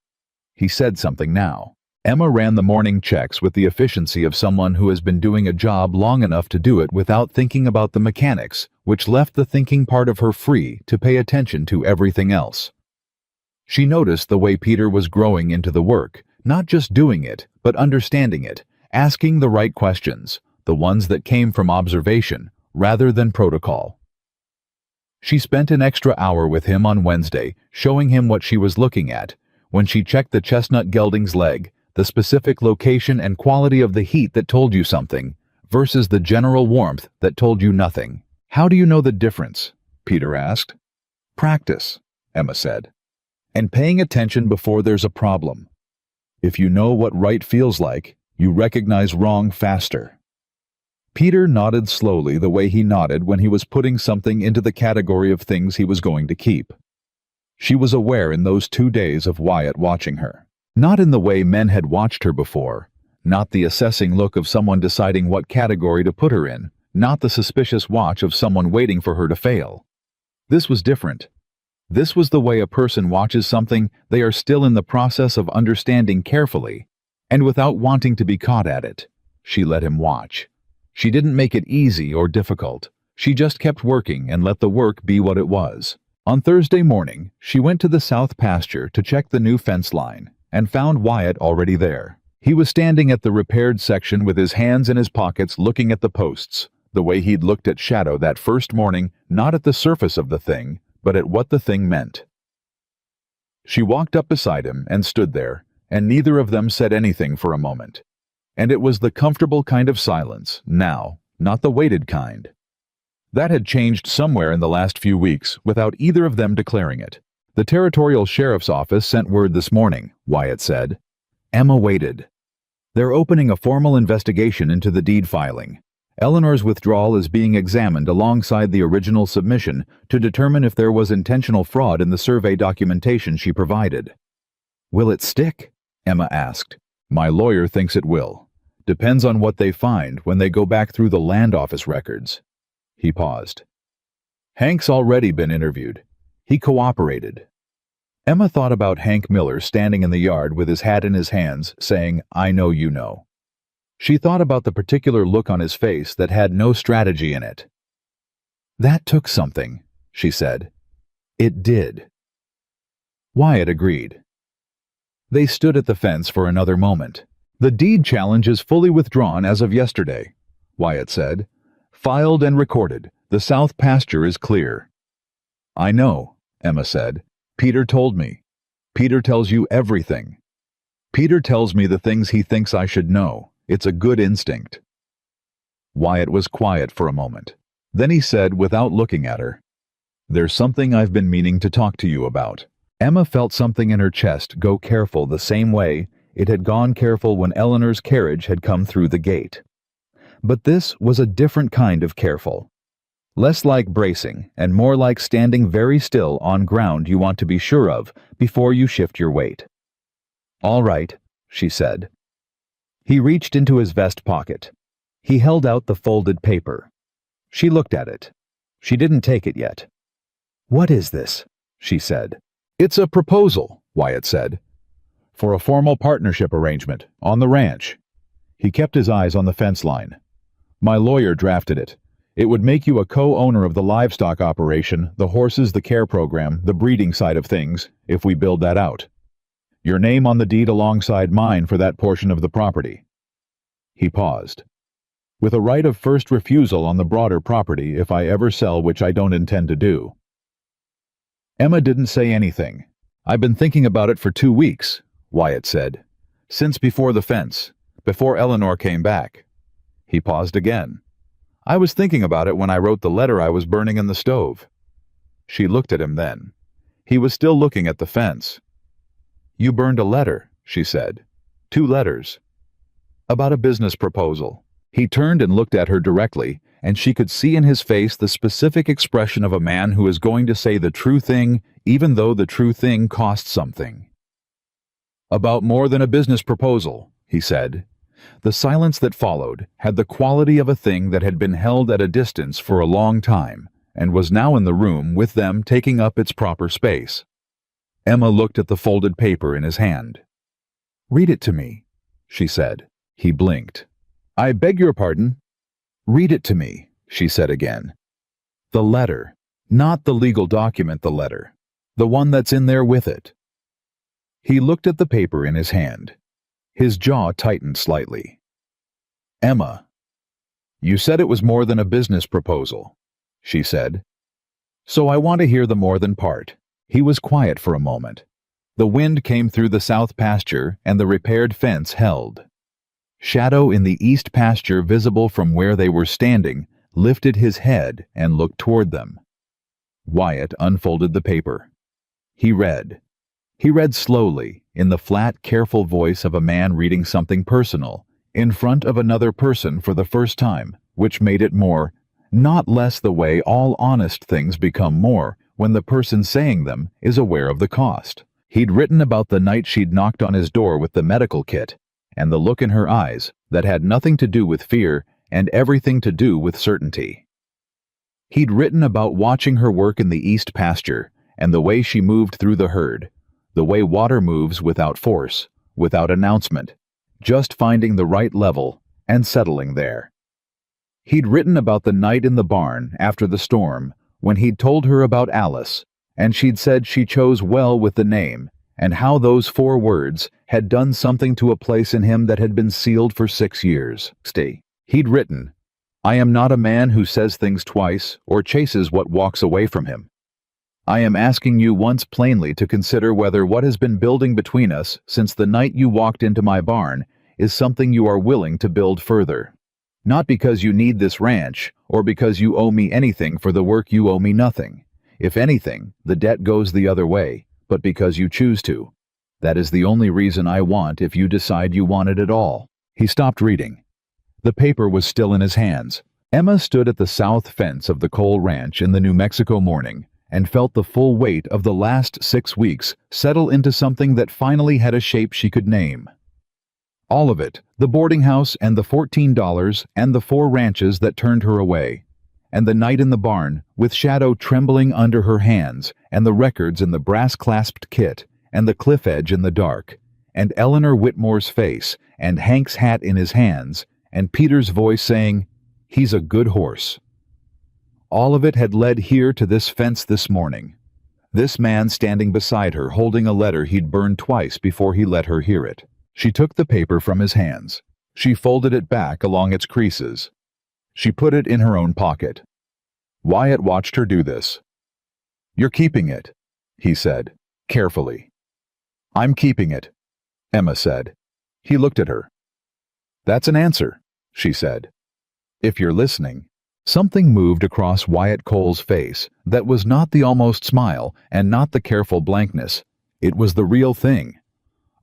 He said something now. Emma ran the morning checks with the efficiency of someone who has been doing a job long enough to do it without thinking about the mechanics, which left the thinking part of her free to pay attention to everything else. She noticed the way Peter was growing into the work, not just doing it, but understanding it, asking the right questions, the ones that came from observation, rather than protocol. She spent an extra hour with him on Wednesday, showing him what she was looking at, when she checked the chestnut gelding's leg, the specific location and quality of the heat that told you something, versus the general warmth that told you nothing. "How do you know the difference?" Peter asked. "Practice," Emma said. "And paying attention before there's a problem. If you know what right feels like, you recognize wrong faster." Peter nodded slowly the way he nodded when he was putting something into the category of things he was going to keep. She was aware in those 2 days of Wyatt watching her. Not in the way men had watched her before, not the assessing look of someone deciding what category to put her in, not the suspicious watch of someone waiting for her to fail. This was different. This was the way a person watches something they are still in the process of understanding carefully, and without wanting to be caught at it. She let him watch. She didn't make it easy or difficult. She just kept working and let the work be what it was. On Thursday morning, she went to the south pasture to check the new fence line, and found Wyatt already there. He was standing at the repaired section with his hands in his pockets looking at the posts, the way he'd looked at Shadow that first morning, not at the surface of the thing, but at what the thing meant. She walked up beside him and stood there, and neither of them said anything for a moment. And it was the comfortable kind of silence, now, not the weighted kind. That had changed somewhere in the last few weeks without either of them declaring it. "The territorial sheriff's office sent word this morning," Wyatt said. Emma waited. "They're opening a formal investigation into the deed filing. Eleanor's withdrawal is being examined alongside the original submission to determine if there was intentional fraud in the survey documentation she provided." "Will it stick?" Emma asked. "My lawyer thinks it will. Depends on what they find when they go back through the land office records." He paused. "Hank's already been interviewed. He cooperated." Emma thought about Hank Miller standing in the yard with his hat in his hands, saying, "I know you know." She thought about the particular look on his face that had no strategy in it. "That took something," she said. "It did." Wyatt agreed. They stood at the fence for another moment. "The deed challenge is fully withdrawn as of yesterday," Wyatt said. "Filed and recorded. The south pasture is clear." "I know," Emma said. "Peter told me. Peter tells you everything. Peter tells me the things he thinks I should know. It's a good instinct." Wyatt was quiet for a moment. Then he said, without looking at her, There's something I've been meaning to talk to you about. Emma felt something in her chest go careful the same way it had gone careful when Eleanor's carriage had come through the gate. But this was a different kind of careful. Less like bracing and more like standing very still on ground you want to be sure of before you shift your weight. "All right," she said. He reached into his vest pocket. He held out the folded paper. She looked at it. She didn't take it yet. "What is this?" she said. "It's a proposal," Wyatt said, "for a formal partnership arrangement on the ranch." He kept his eyes on the fence line. "My lawyer drafted it. It would make you a co-owner of the livestock operation, the horses, the care program, the breeding side of things, if we build that out. Your name on the deed alongside mine for that portion of the property." He paused. "With a right of first refusal on the broader property if I ever sell, which I don't intend to do." Emma didn't say anything. "I've been thinking about it for 2 weeks," Wyatt said. "Since before the fence, before Eleanor came back." He paused again. "I was thinking about it when I wrote the letter I was burning in the stove." She looked at him then. He was still looking at the fence. "You burned a letter," she said. 2 letters. "About a business proposal." He turned and looked at her directly, and she could see in his face the specific expression of a man who is going to say the true thing even though the true thing costs something. "About more than a business proposal," he said. The silence that followed had the quality of a thing that had been held at a distance for a long time and was now in the room with them, taking up its proper space. Emma looked at the folded paper in his hand. "Read it to me," she said. He blinked. "I beg your pardon?" "Read it to me," she said again. "The letter. Not the legal document, the letter. The one that's in there with it." He looked at the paper in his hand. His jaw tightened slightly. "Emma, you said it was more than a business proposal," she said. "So I want to hear the more than part." He was quiet for a moment. The wind came through the south pasture and the repaired fence held. Shadow in the east pasture, visible from where they were standing, lifted his head and looked toward them. Wyatt unfolded the paper. He read. He read slowly, in the flat, careful voice of a man reading something personal, in front of another person for the first time, which made it more, not less, the way all honest things become more when the person saying them is aware of the cost. He'd written about the night she'd knocked on his door with the medical kit, and the look in her eyes that had nothing to do with fear and everything to do with certainty. He'd written about watching her work in the east pasture and the way she moved through the herd, the way water moves without force, without announcement, just finding the right level and settling there. He'd written about the night in the barn after the storm when he'd told her about Alice, and she'd said she chose well with the name, and how those 4 words had done something to a place in him that had been sealed for 6 years. He'd written, "I am not a man who says things twice or chases what walks away from him. I am asking you once plainly to consider whether what has been building between us since the night you walked into my barn is something you are willing to build further. Not because you need this ranch or because you owe me anything for the work. You owe me nothing. If anything, the debt goes the other way, but because you choose to. That is the only reason I want if you decide you want it at all." He stopped reading. The paper was still in his hands. Emma stood at the south fence of the Cole Ranch in the New Mexico morning and felt the full weight of the last 6 weeks settle into something that finally had a shape she could name. All of it, the boarding house and the $14 and the 4 ranches that turned her away, and the night in the barn with Shadow trembling under her hands and the records in the brass-clasped kit and the cliff edge in the dark, and Eleanor Whitmore's face and Hank's hat in his hands and Peter's voice saying, "He's a good horse." All of it had led here to this fence this morning. This man standing beside her holding a letter he'd burned twice before he let her hear it. She took the paper from his hands. She folded it back along its creases. She put it in her own pocket. Wyatt watched her do this. "You're keeping it," he said, carefully. "I'm keeping it," Emma said. He looked at her. "That's an answer," she said. "If you're listening, Something moved across Wyatt Cole's face that was not the almost smile and not the careful blankness. It was the real thing.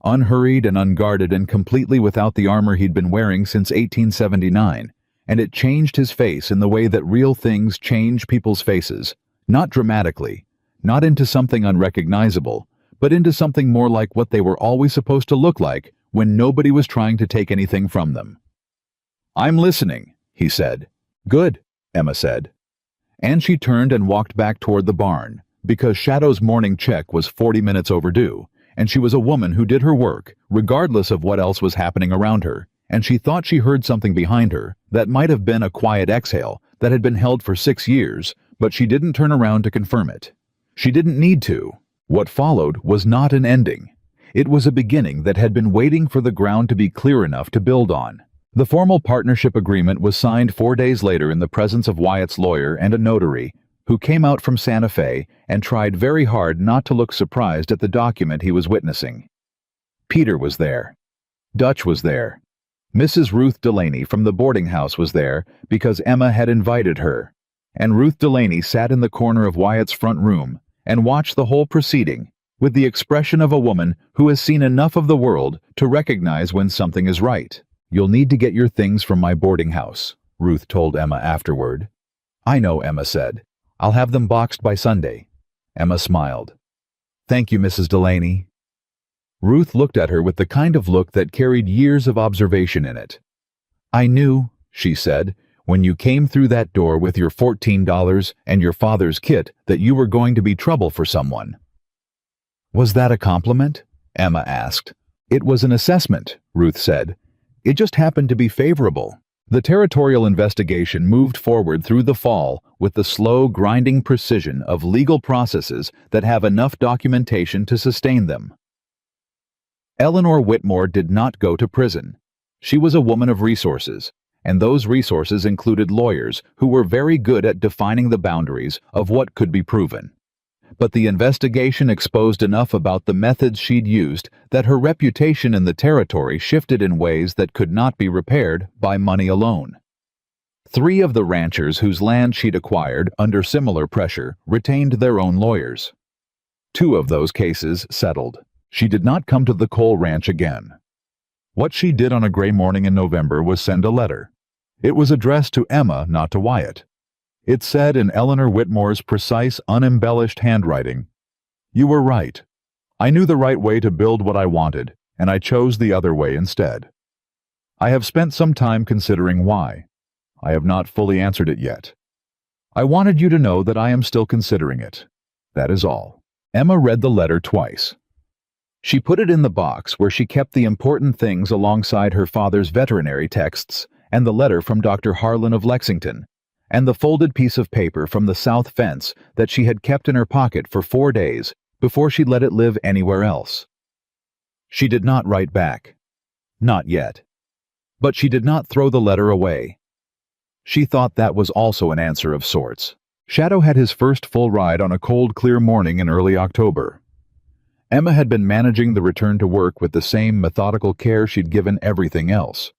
Unhurried and unguarded and completely without the armor he'd been wearing since 1879, and it changed his face in the way that real things change people's faces, not dramatically, not into something unrecognizable, but into something more like what they were always supposed to look like when nobody was trying to take anything from them. "I'm listening," he said. "Good," Emma said. And she turned and walked back toward the barn, because Shadow's morning check was 40 minutes overdue, and she was a woman who did her work, regardless of what else was happening around her, and she thought she heard something behind her that might have been a quiet exhale that had been held for 6 years, but she didn't turn around to confirm it. She didn't need to. What followed was not an ending. It was a beginning that had been waiting for the ground to be clear enough to build on. The formal partnership agreement was signed 4 days later in the presence of Wyatt's lawyer and a notary, who came out from Santa Fe and tried very hard not to look surprised at the document he was witnessing. Peter was there. Dutch was there. Mrs. Ruth Delaney from the boarding house was there because Emma had invited her, and Ruth Delaney sat in the corner of Wyatt's front room and watched the whole proceeding with the expression of a woman who has seen enough of the world to recognize when something is right. "You'll need to get your things from my boarding house," Ruth told Emma afterward. "I know," Emma said. "I'll have them boxed by Sunday." Emma smiled. "Thank you, Mrs. Delaney." Ruth looked at her with the kind of look that carried years of observation in it. "I knew," she said, "when you came through that door with your $14 and your father's kit that you were going to be trouble for someone." "Was that a compliment?" Emma asked. "It was an assessment," Ruth said. "It just happened to be favorable." The territorial investigation moved forward through the fall with the slow, grinding precision of legal processes that have enough documentation to sustain them. Eleanor Whitmore did not go to prison. She was a woman of resources, and those resources included lawyers who were very good at defining the boundaries of what could be proven. But the investigation exposed enough about the methods she'd used that her reputation in the territory shifted in ways that could not be repaired by money alone. 3 of the ranchers whose land she'd acquired under similar pressure retained their own lawyers. 2 of those cases settled. She did not come to the Cole Ranch again. What she did on a gray morning in November was send a letter. It was addressed to Emma, not to Wyatt. It said in Eleanor Whitmore's precise, unembellished handwriting, "You were right. I knew the right way to build what I wanted, and I chose the other way instead. I have spent some time considering why. I have not fully answered it yet. I wanted you to know that I am still considering it. That is all." Emma read the letter twice. She put it in the box where she kept the important things alongside her father's veterinary texts and the letter from Dr. Harlan of Lexington, and the folded piece of paper from the south fence that she had kept in her pocket for 4 days before she let it live anywhere else. She did not write back. Not yet. But she did not throw the letter away. She thought that was also an answer of sorts. Shadow had his first full ride on a cold, clear morning in early October. Emma had been managing the return to work with the same methodical care she'd given everything else.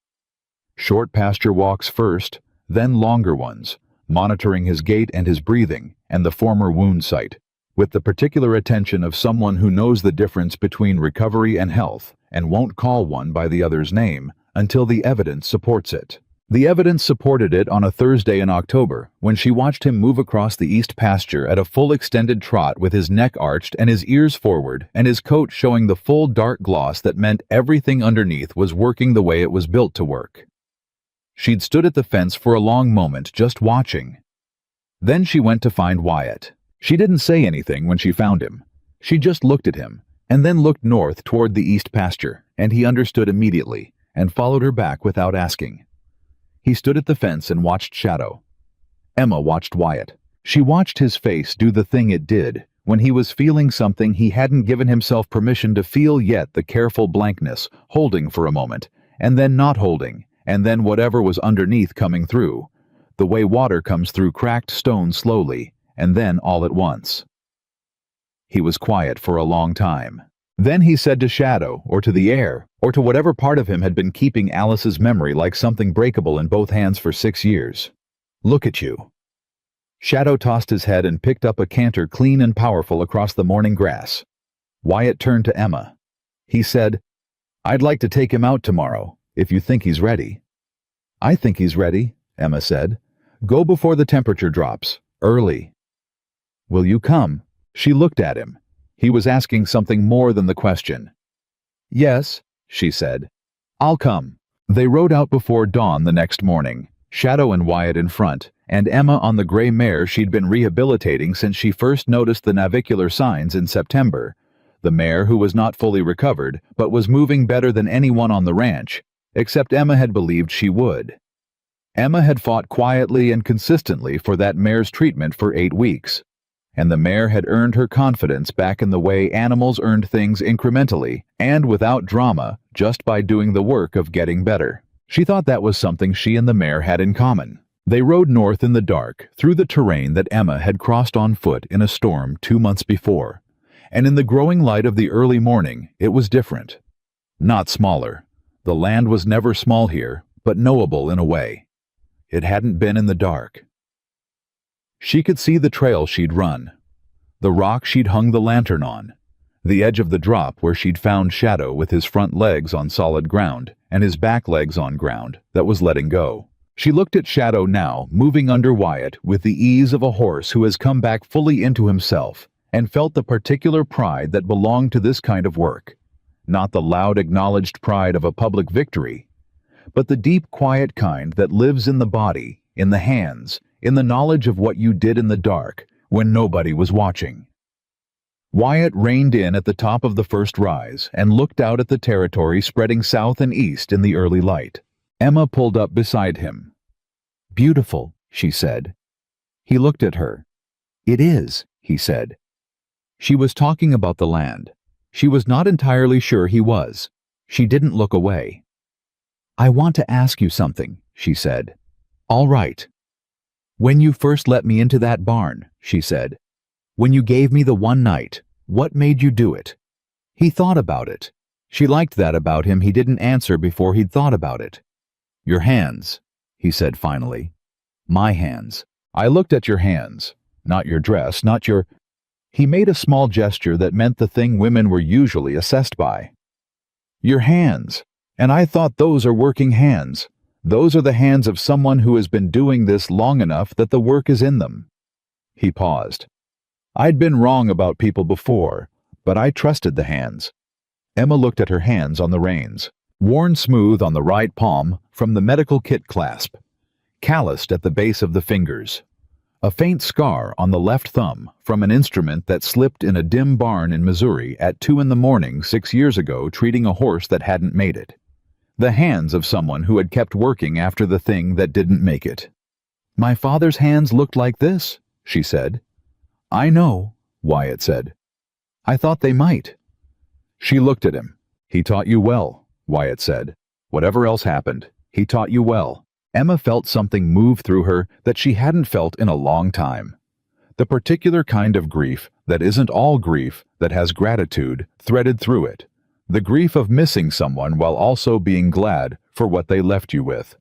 Short pasture walks first, then longer ones, monitoring his gait and his breathing and the former wound site, with the particular attention of someone who knows the difference between recovery and health and won't call one by the other's name until the evidence supports it. The evidence supported it on a Thursday in October when she watched him move across the east pasture at a full extended trot with his neck arched and his ears forward and his coat showing the full dark gloss that meant everything underneath was working the way it was built to work. She'd stood at the fence for a long moment just watching. Then she went to find Wyatt. She didn't say anything when she found him. She just looked at him and then looked north toward the east pasture, and he understood immediately and followed her back without asking. He stood at the fence and watched Shadow. Emma watched Wyatt. She watched his face do the thing it did when he was feeling something he hadn't given himself permission to feel yet, the careful blankness, holding for a moment, and then not holding, and then whatever was underneath coming through, the way water comes through cracked stone slowly, and then all at once. He was quiet for a long time. Then he said to Shadow, or to the air, or to whatever part of him had been keeping Alice's memory like something breakable in both hands for 6 years, Look at you." Shadow tossed his head and picked up a canter clean and powerful across the morning grass. Wyatt turned to Emma. He said, "I'd like to take him out tomorrow, if you think he's ready." "I think he's ready," Emma said. "Go before the temperature drops, early." "Will you come?" She looked at him. He was asking something more than the question. "Yes," she said. "I'll come." They rode out before dawn the next morning, Shadow and Wyatt in front, and Emma on the gray mare she'd been rehabilitating since she first noticed the navicular signs in September. The mare who was not fully recovered, but was moving better than anyone on the ranch, except Emma had believed she would. Emma had fought quietly and consistently for that mare's treatment for 8 weeks, and the mare had earned her confidence back in the way animals earned things incrementally and without drama, just by doing the work of getting better. She thought that was something she and the mare had in common. They rode north in the dark, through the terrain that Emma had crossed on foot in a storm 2 months before, and in the growing light of the early morning it was different. Not smaller. The land was never small here, but knowable in a way. It hadn't been in the dark. She could see the trail she'd run, the rock she'd hung the lantern on, the edge of the drop where she'd found Shadow with his front legs on solid ground and his back legs on ground that was letting go. She looked at Shadow now, moving under Wyatt with the ease of a horse who has come back fully into himself, and felt the particular pride that belonged to this kind of work. Not the loud acknowledged pride of a public victory, but the deep quiet kind that lives in the body, in the hands, in the knowledge of what you did in the dark when nobody was watching. Wyatt reined in at the top of the first rise and looked out at the territory spreading south and east in the early light. Emma pulled up beside him. "Beautiful," she said. He looked at her. "It is," he said. She was talking about the land. She was not entirely sure he was. She didn't look away. "I want to ask you something," she said. "All right." "When you first let me into that barn," she said, "when you gave me the one night, what made you do it?" He thought about it. She liked that about him. He didn't answer before he'd thought about it. "Your hands," he said finally. "My hands. I looked at your hands. Not your dress, not your—" He made a small gesture that meant the thing women were usually assessed by. "Your hands. And I thought those are working hands. Those are the hands of someone who has been doing this long enough that the work is in them." He paused. "I'd been wrong about people before, but I trusted the hands." Emma looked at her hands on the reins, worn smooth on the right palm from the medical kit clasp, calloused at the base of the fingers. A faint scar on the left thumb from an instrument that slipped in a dim barn in Missouri at 2 a.m. 6 years ago treating a horse that hadn't made it. The hands of someone who had kept working after the thing that didn't make it. "My father's hands looked like this," she said. "I know," Wyatt said. "I thought they might." She looked at him. "He taught you well," Wyatt said. "Whatever else happened, he taught you well." Emma felt something move through her that she hadn't felt in a long time. The particular kind of grief that isn't all grief, that has gratitude threaded through it. The grief of missing someone while also being glad for what they left you with.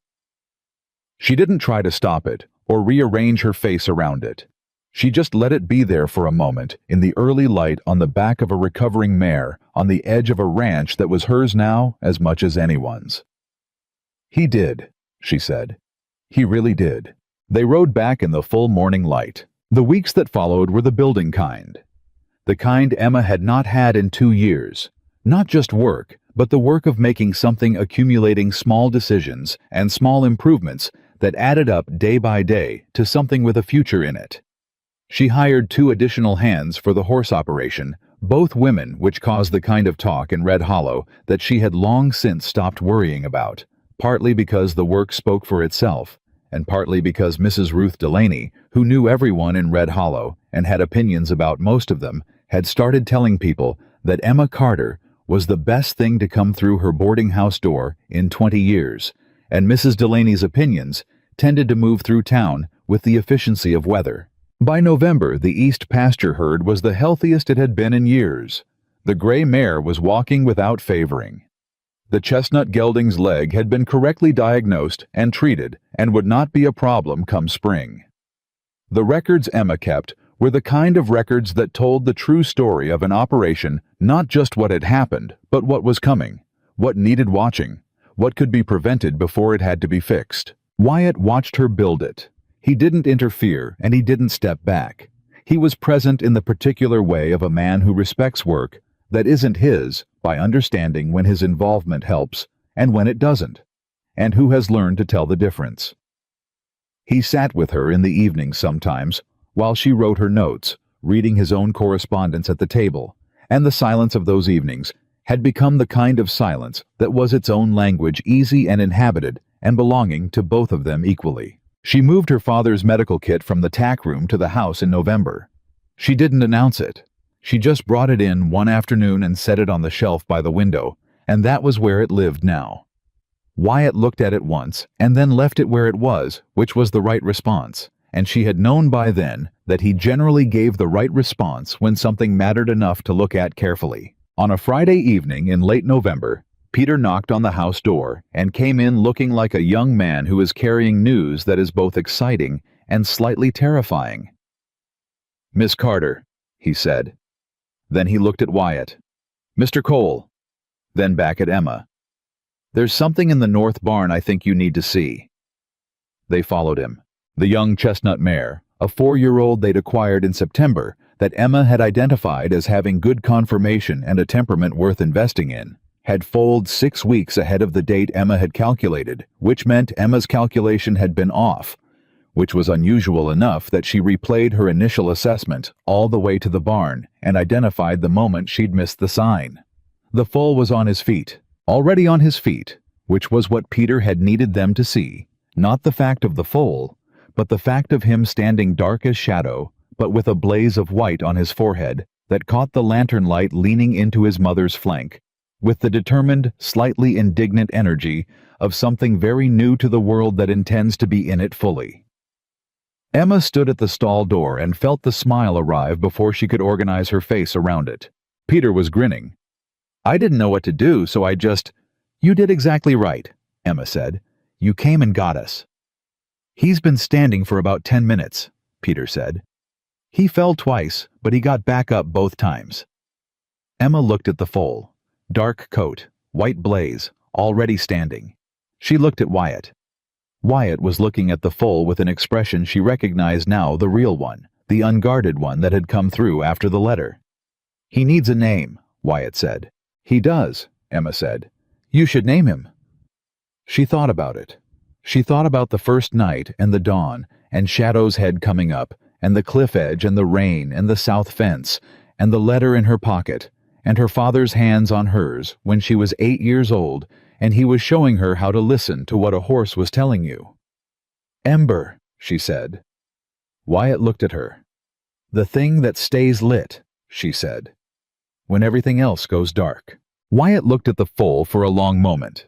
She didn't try to stop it or rearrange her face around it. She just let it be there for a moment in the early light on the back of a recovering mare on the edge of a ranch that was hers now as much as anyone's. "He did," she said. "He really did." They rode back in the full morning light. The weeks that followed were the building kind. The kind Emma had not had in 2 years. Not just work, but the work of making something, accumulating small decisions and small improvements that added up day by day to something with a future in it. She hired 2 additional hands for the horse operation, both women, which caused the kind of talk in Red Hollow that she had long since stopped worrying about, partly because the work spoke for itself, and partly because Mrs. Ruth Delaney, who knew everyone in Red Hollow and had opinions about most of them, had started telling people that Emma Carter was the best thing to come through her boarding house door in 20 years, and Mrs. Delaney's opinions tended to move through town with the efficiency of weather. By November, the East pasture herd was the healthiest it had been in years. The gray mare was walking without favoring. The chestnut gelding's leg had been correctly diagnosed and treated and would not be a problem come spring. The records Emma kept were the kind of records that told the true story of an operation, not just what had happened, but what was coming, what needed watching, what could be prevented before it had to be fixed. Wyatt watched her build it. He didn't interfere and he didn't step back. He was present in the particular way of a man who respects work that isn't his by understanding when his involvement helps and when it doesn't, and who has learned to tell the difference. He sat with her in the evening sometimes while she wrote her notes, reading his own correspondence at the table, and the silence of those evenings had become the kind of silence that was its own language, easy and inhabited and belonging to both of them equally. She moved her father's medical kit from the tack room to the house in November. She didn't announce it. She just brought it in one afternoon and set it on the shelf by the window, and that was where it lived now. Wyatt looked at it once and then left it where it was, which was the right response, and she had known by then that he generally gave the right response when something mattered enough to look at carefully. On a Friday evening in late November, Peter knocked on the house door and came in looking like a young man who is carrying news that is both exciting and slightly terrifying. "Miss Carter," he said. Then he looked at Wyatt. "Mr. Cole." Then back at Emma. "There's something in the north barn I think you need to see." They followed him. The young chestnut mare, a 4-year-old they'd acquired in September, that Emma had identified as having good conformation and a temperament worth investing in, had foaled 6 weeks ahead of the date Emma had calculated, which meant Emma's calculation had been off, which was unusual enough that she replayed her initial assessment all the way to the barn and identified the moment she'd missed the sign. The foal was on his feet, already on his feet, which was what Peter had needed them to see, not the fact of the foal, but the fact of him standing dark as shadow, but with a blaze of white on his forehead that caught the lantern light leaning into his mother's flank, with the determined, slightly indignant energy of something very new to the world that intends to be in it fully. Emma stood at the stall door and felt the smile arrive before she could organize her face around it. Peter was grinning. "I didn't know what to do, so I just—" "You did exactly right," Emma said. "You came and got us." "He's been standing for about 10 minutes, Peter said. "He fell twice, but he got back up both times." Emma looked at the foal. Dark coat, white blaze, already standing. She looked at Wyatt. Wyatt was looking at the foal with an expression she recognized now, the real one, the unguarded one that had come through after the letter. "He needs a name," Wyatt said. "He does," Emma said. "You should name him." She thought about it. She thought about the first night and the dawn, and Shadow's head coming up, and the cliff edge and the rain and the south fence, and the letter in her pocket, and her father's hands on hers when she was 8 years old, and he was showing her how to listen to what a horse was telling you. "Ember," she said. Wyatt looked at her. "The thing that stays lit," she said, "when everything else goes dark." Wyatt looked at the foal for a long moment.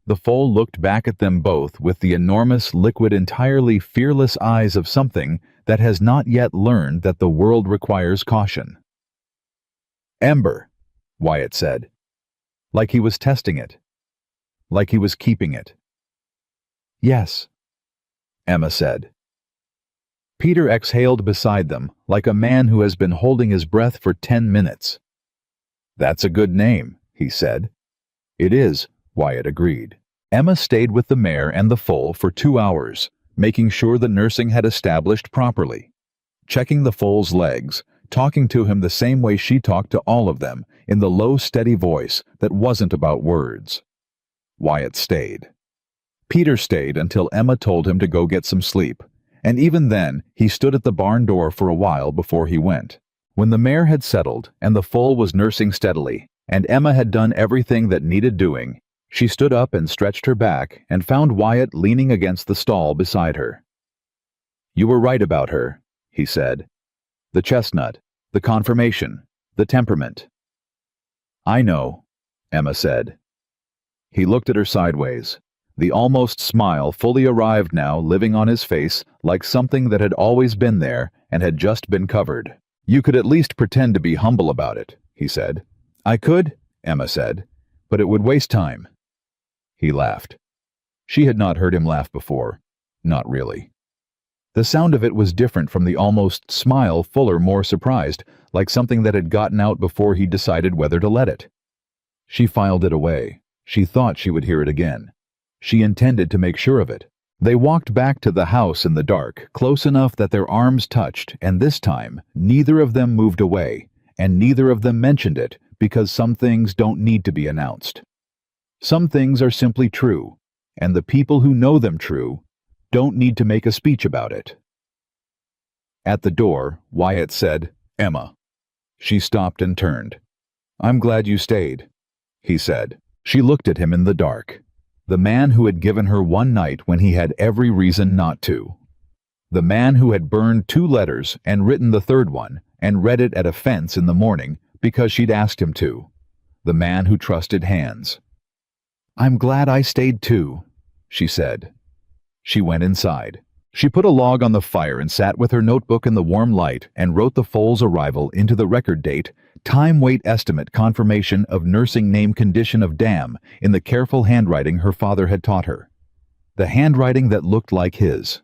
The foal looked back at them both with the enormous, liquid, entirely fearless eyes of something that has not yet learned that the world requires caution. "Ember," Wyatt said, like he was testing it, like he was keeping it. "Yes," Emma said. Peter exhaled beside them like a man who has been holding his breath for 10 minutes. "That's a good name," he said. "It is," Wyatt agreed. Emma stayed with the mare and the foal for 2 hours, making sure the nursing had established properly, checking the foal's legs, talking to him the same way she talked to all of them, in the low, steady voice that wasn't about words. Wyatt stayed. Peter stayed until Emma told him to go get some sleep, and even then he stood at the barn door for a while before he went. When the mare had settled and the foal was nursing steadily, and Emma had done everything that needed doing, she stood up and stretched her back and found Wyatt leaning against the stall beside her. "You were right about her," he said. "The chestnut, the conformation, the temperament." "I know," Emma said. He looked at her sideways. The almost smile fully arrived now, living on his face like something that had always been there and had just been covered. "You could at least pretend to be humble about it," he said. "I could," Emma said, "but it would waste time. He laughed. She had not heard him laugh before. Not really. The sound of it was different from the almost smile, fuller, more surprised, like something that had gotten out before he decided whether to let it. She filed it away. She thought she would hear it again. She intended to make sure of it. They walked back to the house in the dark, close enough that their arms touched, and this time, neither of them moved away, and neither of them mentioned it, because some things don't need to be announced. Some things are simply true, and the people who know them true don't need to make a speech about it. At the door, Wyatt said, "Emma." She stopped and turned. "I'm glad you stayed," he said. She looked at him in the dark. The man who had given her one night when he had every reason not to. The man who had burned 2 letters and written the 3rd one and read it at a fence in the morning because she'd asked him to. The man who trusted hands. "I'm glad I stayed too," she said. She went inside. She put a log on the fire and sat with her notebook in the warm light and wrote the foal's arrival into the record date, time, weight, estimate, confirmation of nursing, name, condition of dam in the careful handwriting her father had taught her. The handwriting that looked like his.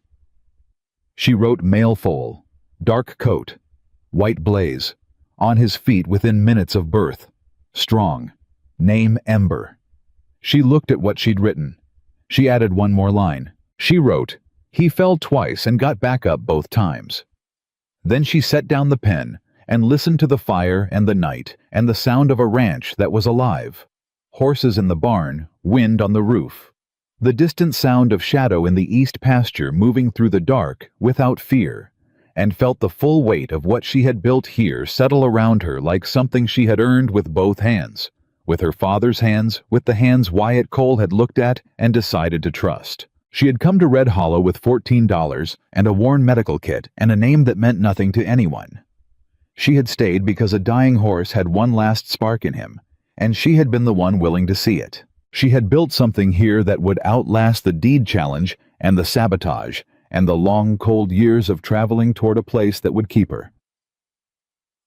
She wrote male foal, dark coat, white blaze, on his feet within minutes of birth, strong, name Ember. She looked at what she'd written. She added one more line. She wrote, "He fell twice and got back up both times." Then she set down the pen and listened to the fire and the night and the sound of a ranch that was alive. Horses in the barn, wind on the roof. The distant sound of shadow in the east pasture moving through the dark without fear, and felt the full weight of what she had built here settle around her like something she had earned with both hands, with her father's hands, with the hands Wyatt Cole had looked at and decided to trust. She had come to Red Hollow with $14 and a worn medical kit and a name that meant nothing to anyone. She had stayed because a dying horse had one last spark in him, and she had been the one willing to see it. She had built something here that would outlast the deed challenge and the sabotage and the long, cold years of traveling toward a place that would keep her.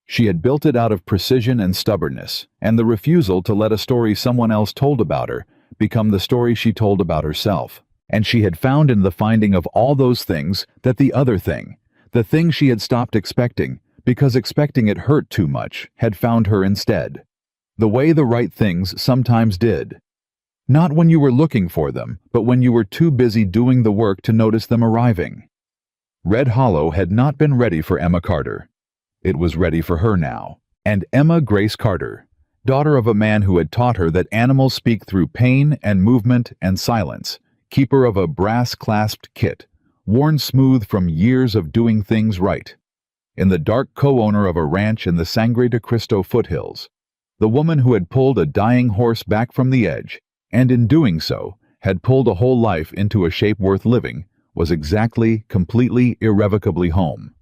She had built it out of precision and stubbornness, and the refusal to let a story someone else told about her become the story she told about herself. And she had found in the finding of all those things that the other thing, the thing she had stopped expecting, because expecting it hurt too much, had found her instead. The way the right things sometimes did. Not when you were looking for them, but when you were too busy doing the work to notice them arriving. Red Hollow had not been ready for Emma Carter. It was ready for her now. And Emma Grace Carter, daughter of a man who had taught her that animals speak through pain and movement and silence, keeper of a brass-clasped kit, worn smooth from years of doing things right. In the dark co-owner of a ranch in the Sangre de Cristo foothills, the woman who had pulled a dying horse back from the edge, and in doing so, had pulled a whole life into a shape worth living, was exactly, completely, irrevocably home.